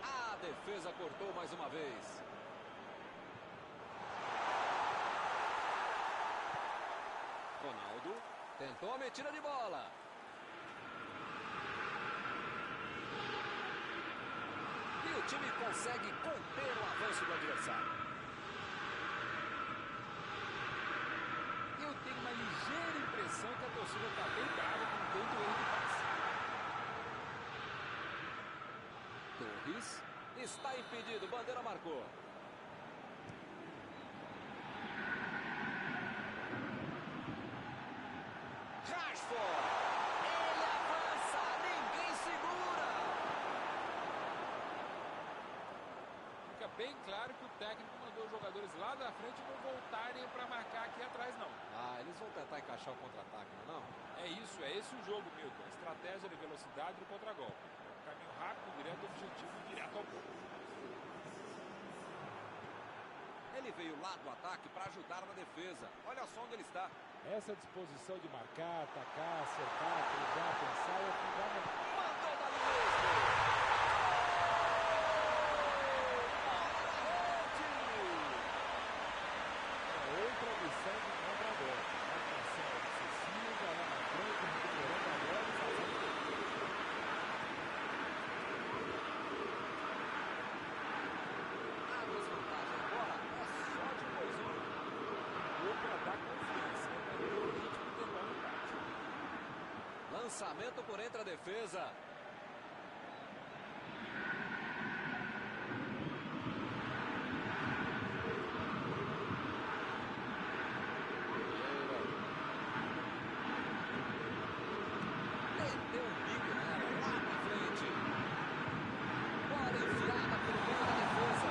A defesa cortou mais uma vez. Ronaldo tentou a metida de bola. E o time consegue conter o avanço do adversário. Eu tenho uma ligeira impressão que a torcida está bem brava com tanto erro de passe. Torres está impedido, bandeira marcou. Rashford, ele avança, ninguém segura. Fica bem claro que o técnico mandou os jogadores lá da frente não voltarem para marcar aqui atrás, não. Eles vão tentar encaixar o contra-ataque, não? É isso, é esse o jogo, Milton. Estratégia de velocidade no contragolpe. Caminho rápido, direto ao objetivo e direto ao gol. Ele veio lá do ataque para ajudar na defesa. Olha só onde ele está. Essa disposição de marcar, atacar, acertar, cruzar, pensar é fundamental. Mandou dali mesmo. Outra missão de contra-golpe. Marcação excessiva, lá na frente, recuperando a bola e fazendo. A desvantagem agora é só de 2-1. Ou para dar confiança, para ter o ritmo de tentar um empate. Lançamento por entre a defesa. Meteu um bico nela, lá na frente. Bola enfiada pelo meio da defesa.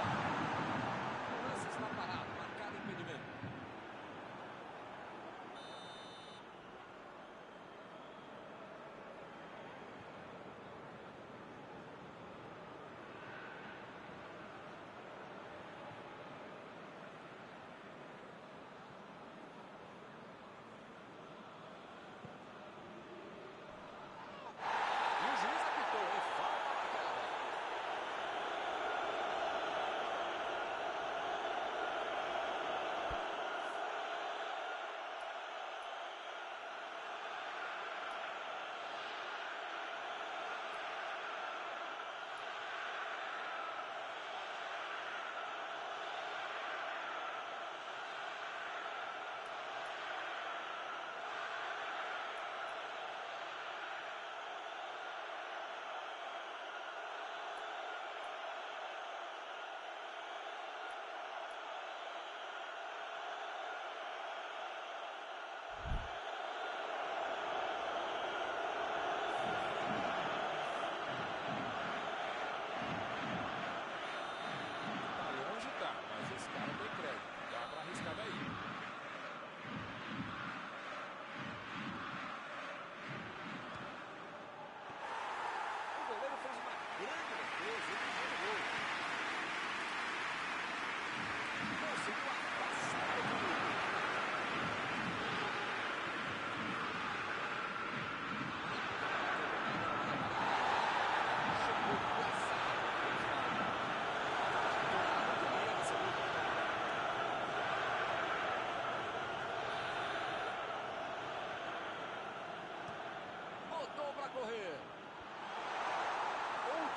O lance está parado, marcado impedimento.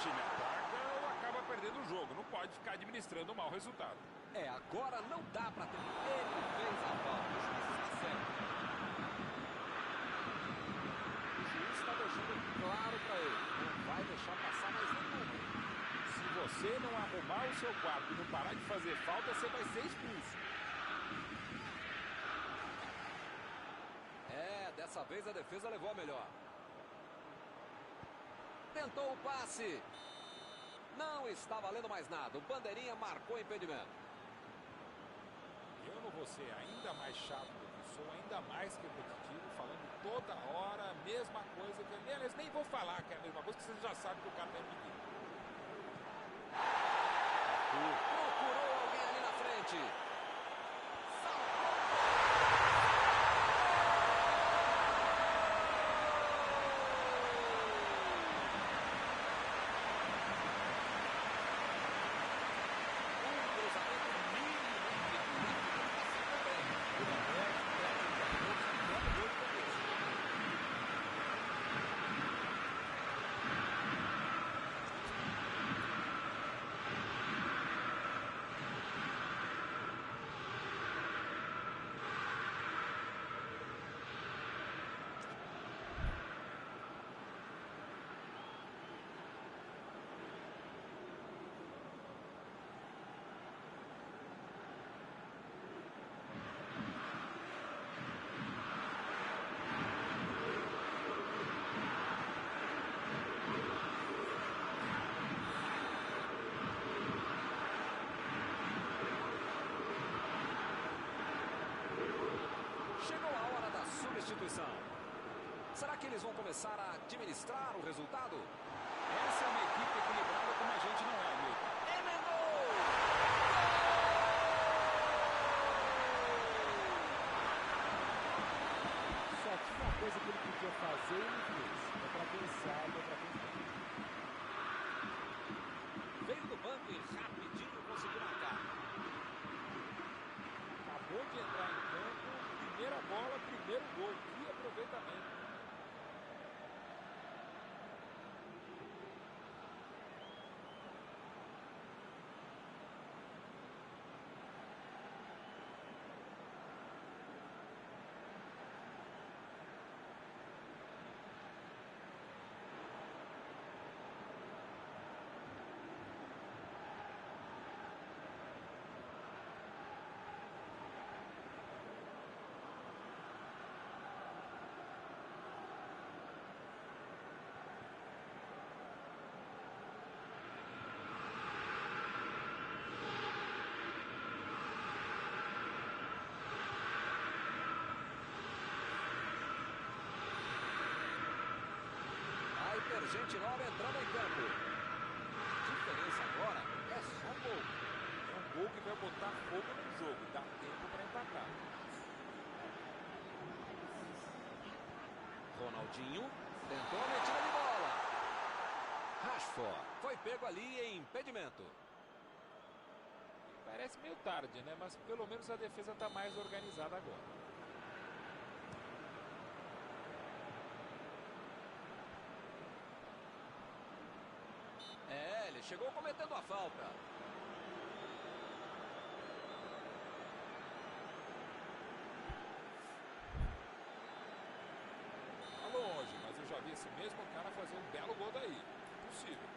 time ataca ou acaba perdendo o jogo. Não pode ficar administrando um mau resultado. Agora não dá para ter. Ele fez a falta. O juiz está certo. O juiz está deixando claro para ele. Não vai deixar passar mais nenhuma. Se você não arrumar o seu quarto e não parar de fazer falta, você vai ser expulso. Dessa vez a defesa levou a melhor. Tentou o passe. Não está valendo mais nada. O bandeirinha marcou impedimento. Eu não vou ser ainda mais chato do que sou, ainda mais repetitivo, falando toda hora a mesma coisa. Aliás, nem vou falar que é a mesma coisa, que você já sabe que o cara tá impedido. Procurou alguém ali na frente. Substituição. Será que eles vão começar a administrar o resultado? Essa é uma equipe equilibrada como a gente não é, amigo. Emendou! Só tinha uma coisa que ele podia fazer e ele fez. É para quem sabe, é para quem sabe. Veio do banco e rapidinho conseguiu marcar. Acabou de entrar em campo. Primeira bola, primeiro gol. Que aproveitamento. Gente nova entrando em campo. A diferença agora é só um gol. É um gol que vai botar fogo no jogo. Dá tempo para empatar. Ronaldinho tentou a metida de bola. Rashford foi pego ali em impedimento. Parece meio tarde, né? Mas pelo menos a defesa está mais organizada agora. Ele chegou cometendo a falta. Tá longe, mas eu já vi esse mesmo cara fazer um belo gol daí. Possível.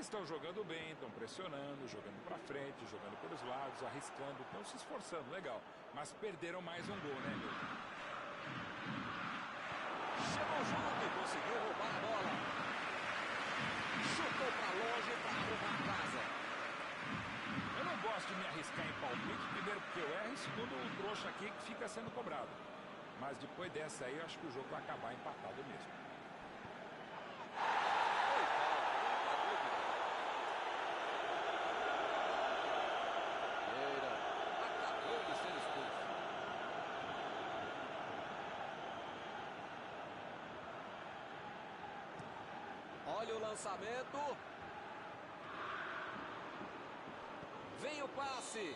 estão jogando bem, estão pressionando, jogando para frente, jogando pelos lados, arriscando, estão se esforçando, legal. Mas perderam mais um gol, né, meu? Chegou junto e conseguiu roubar a bola. Chutou para longe para arrumar a casa. Eu não gosto de me arriscar em palpite, primeiro porque eu erro, e segundo o trouxa aqui que fica sendo cobrado. Mas depois dessa aí, eu acho que o jogo vai acabar empatado mesmo. Acabou de ser expulso. Olha o lançamento. Vem o passe.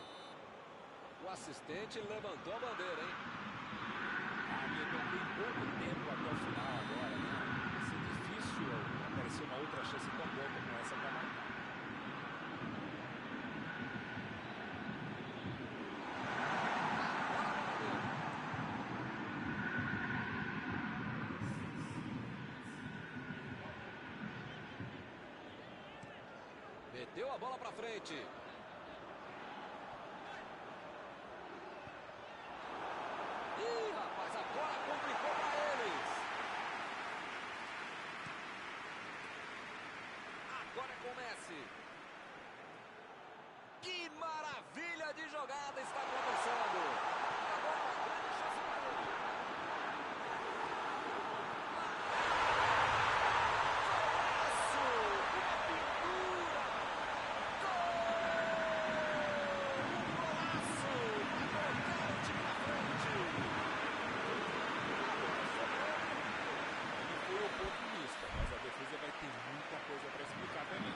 O assistente levantou a bandeira, hein? Milton, tem pouco tempo até o final agora, né? Vai ser difícil aparecer uma outra chance tão boa como essa para marcar. Meteu a bola pra frente. Ih, rapaz, agora complicou pra eles. Agora é com o Messi. Que maravilha de jogada está acontecendo. Agora uma grande chance para ele. Mas a defesa vai ter muita coisa para explicar também.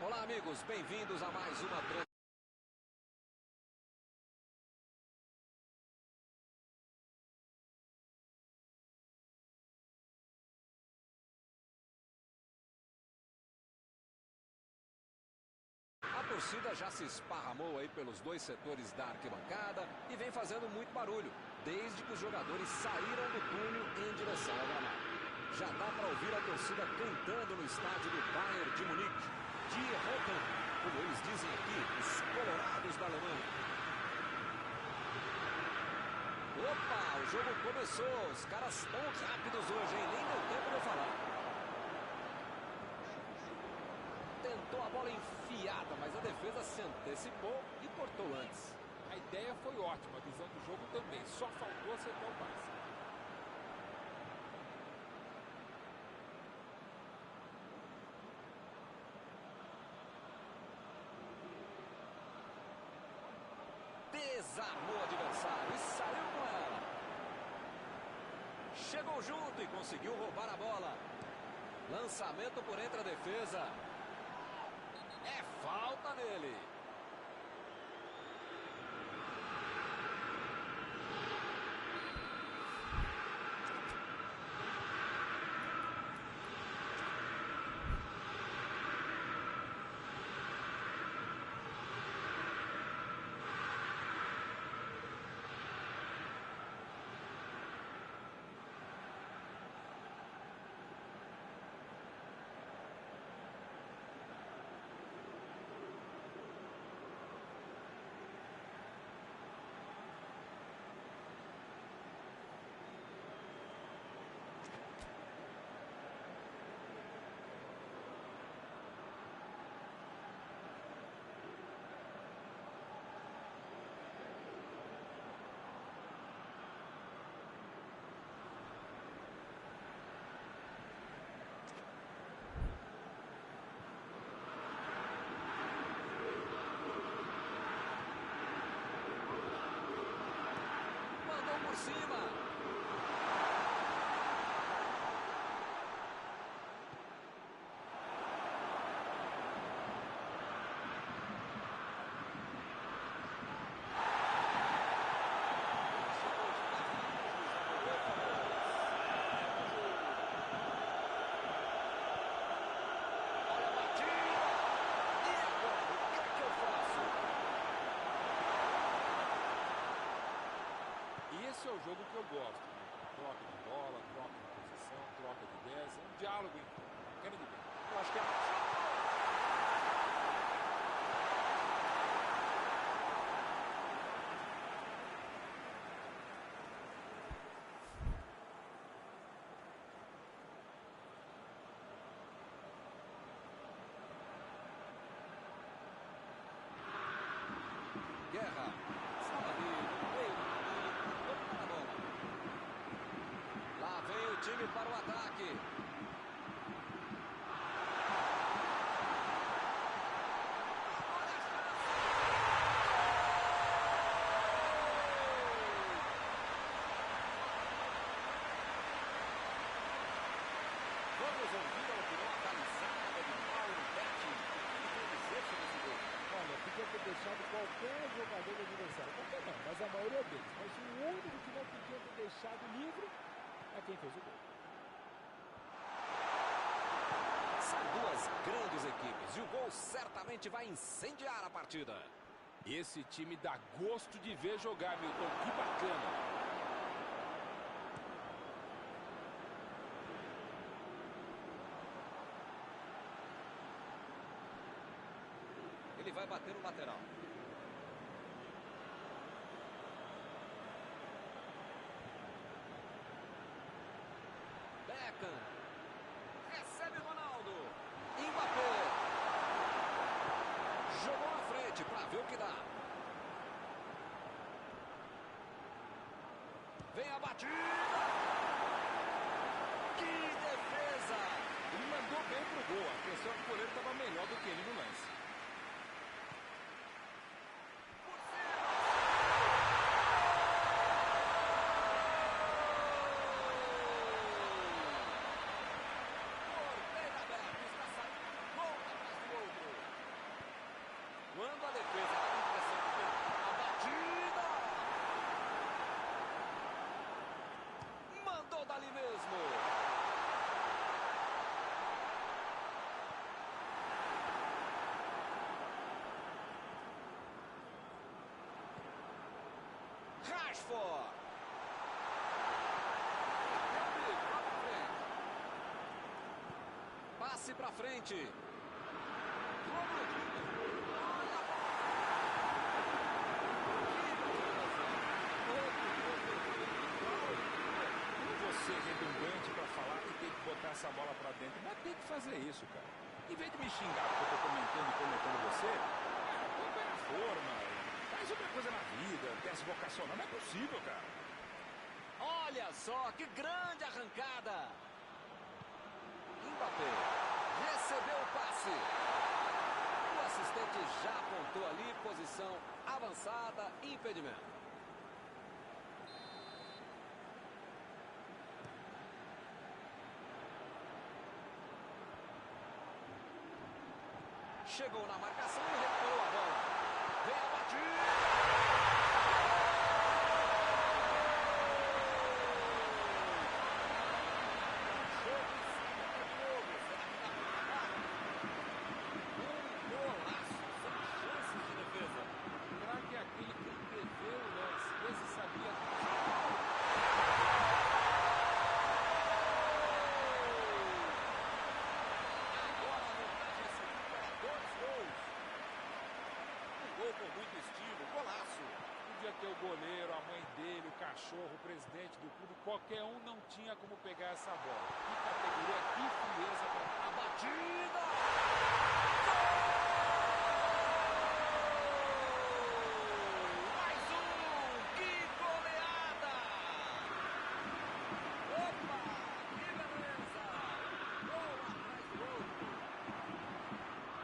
Olá, amigos, bem-vindos a mais uma transmissão. A torcida já se esparramou aí pelos dois setores da arquibancada e vem fazendo muito barulho, desde que os jogadores saíram do túnel em direção ao gramado. Já dá para ouvir a torcida cantando no estádio do Bayern de Munique. Die Roten, como eles dizem aqui, os colorados da Alemanha. Opa, o jogo começou. Os caras estão rápidos hoje, hein? Nem deu tempo de eu falar. Tentou a bola enfiada, mas a defesa se antecipou e cortou antes. A ideia foi ótima, a visão do jogo também. Só faltou acertar o passe. Desarmou o adversário e saiu com ela. Chegou junto e conseguiu roubar a bola. Lançamento por entre a defesa. É falta nele. Por cima. Olha a batida. E agora, o que é que eu faço? E esse é o jogo que eu gosto. Troca de bola, troca de posição, troca de ideias. É um diálogo bacana de ver. Eu acho que é... Guerra. Estava ali no meio do caminho, tocou na bola. Lá vem o time para o ataque. Olha a chance. Vamos ouvir a opinião atualizada de Mauro Betti. O que tem a dizer sobre esse gol? Olha, podia ter deixado qualquer jogador do adversário. Qualquer não, mas a maioria deles. Mas o único que não podia ter deixado livre é quem fez o gol. São duas grandes equipes e o gol certamente vai incendiar a partida. Esse time dá gosto de ver jogar, Milton. Que bacana. Ele vai bater no lateral. Beckham. Recebe Ronaldo. Mbappé. Jogou na frente para ver o que dá. Vem a batida. Que defesa. Ele mandou bem pro gol. A questão é que o goleiro estava melhor do que ele no lance. chamando a defesa. Dá a impressão de que a batida. Mandou dali mesmo. Rashford. Passe pra frente. Você redundante para falar que tem que botar essa bola para dentro, mas tem que fazer isso, cara. Em vez de me xingar porque eu tô comentando e comentando você, põe na forma, faz outra coisa na vida, teste vocacional, não é possível, cara. Olha só, que grande arrancada. Mbappé recebeu o passe. O assistente já apontou ali, posição avançada, impedimento. Chegou na marcação e recuperou a bola. Vem a batida. O goleiro, a mãe dele, o cachorro, o presidente do clube, qualquer um não tinha como pegar essa bola. Que categoria, que frieza para a batida! Mais um! Que goleada! Opa! Que beleza! Gol atrás do outro.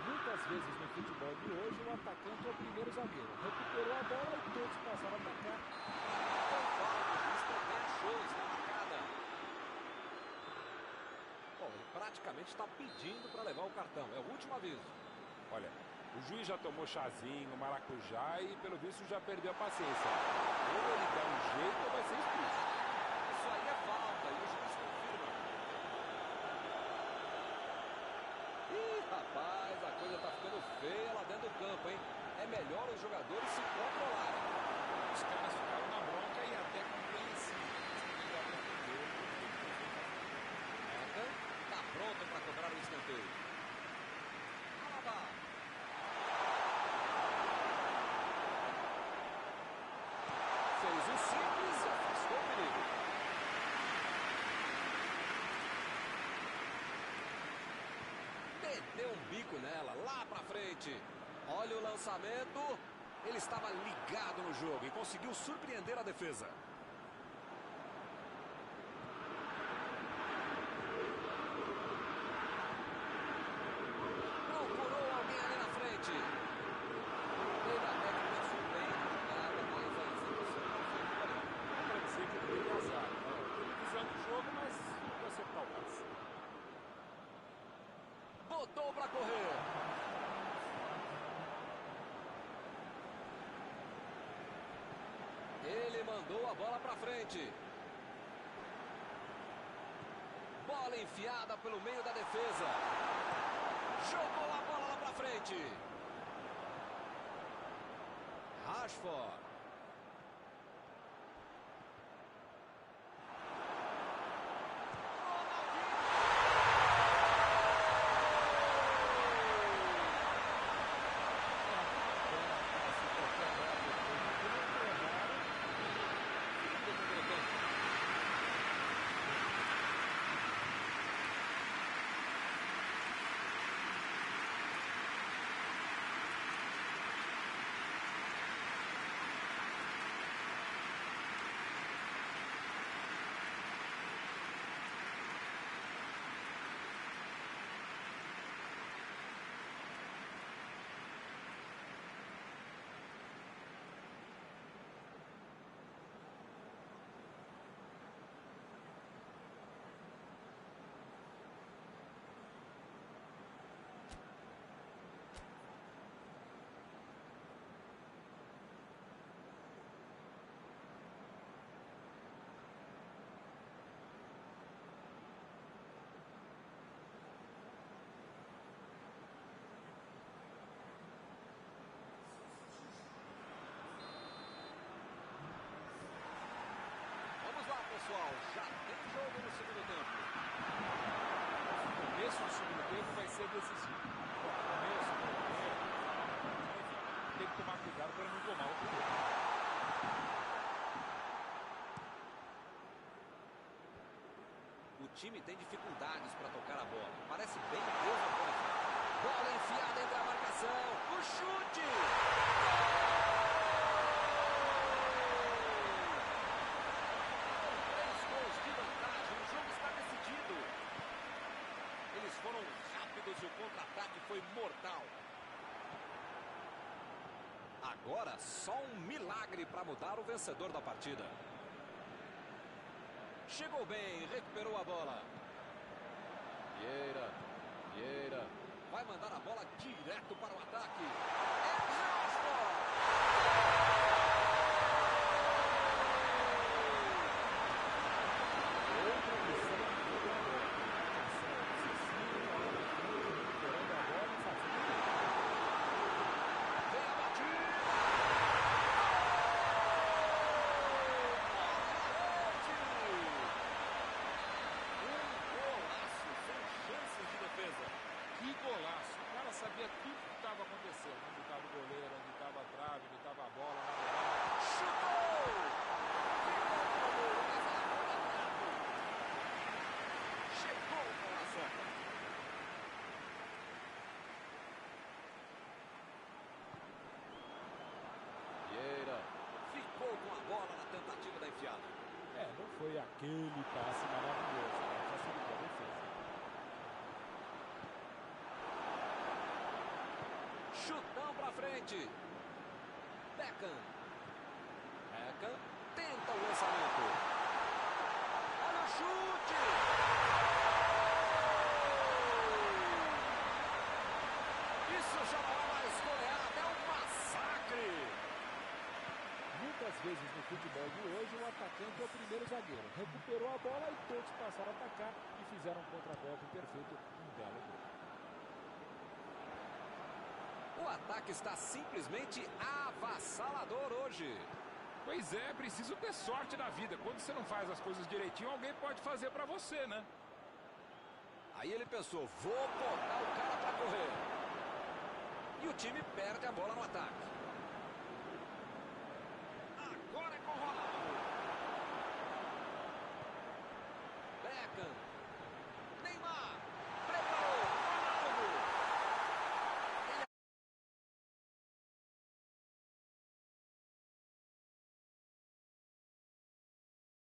Muitas vezes no futebol de hoje o atacante é o primeiro zagueiro. Recuperou a bola e todos passaram a atacar. Então falta, o juiz também achou, está marcada. Bom, ele praticamente está pedindo para levar o cartão, é o último aviso. Olha, o juiz já tomou chazinho, maracujá e pelo visto já perdeu a paciência. Ou ele dá um jeito ou vai ser expulso. Isso aí é falta e o juiz confirma. Ih, rapaz, a coisa tá ficando feia lá dentro do campo, hein? É melhor os jogadores se controlarem. Os caras ficaram na bronca e até compreensível. Beckham tá pronto para cobrar o escanteio. Alaba. Fez o simples e afastou o perigo. Meteu um bico nela, lá pra frente. Olha o lançamento. Ele estava ligado no jogo e conseguiu surpreender a defesa. Procurou alguém ali na frente. Ele até que pensou bem na jogada, mas a execução não foi por ali. Para dizer que ele teve azar. Ele visão do jogo, mas não acertar o passe. Botou para correr. Ele mandou a bola para frente. Bola enfiada pelo meio da defesa. Jogou a bola lá para frente. Rashford. decisivo. Começo, tem que tomar cuidado para não tomar o primeiro. O time tem dificuldades para tocar a bola. Parece bem desorganizado. Bola enfiada entre a marcação. O chute! De vantagem, o jogo está decidido. Eles foram rápidos e o contra-ataque foi mortal. Agora só um milagre para mudar o vencedor da partida. Chegou bem, recuperou a bola. Vieira. Vai mandar a bola direto para o ataque. É Rashford! Que golaço! O cara sabia tudo o que estava acontecendo. Onde estava o goleiro, onde estava a trave, onde estava a bola. Chutou! Chegou com a certa. Vieira ficou com a bola na tentativa da enfiada. Não foi aquele passe maravilhoso, né? Facilitou a defesa. Chutão pra frente. Beckham tenta o lançamento. Olha o chute. Isso já não é mais goleada, é um massacre. Muitas vezes no futebol de hoje o atacante é o primeiro zagueiro. Recuperou a bola e todos passaram a atacar e fizeram um contragolpe perfeito, um belo gol. O ataque está simplesmente avassalador hoje. Pois é, preciso ter sorte na vida. Quando você não faz as coisas direitinho, alguém pode fazer pra você, né? Aí ele pensou, vou botar o cara pra correr. E o time perde a bola no ataque. Agora é com o Ronaldo. Beckham.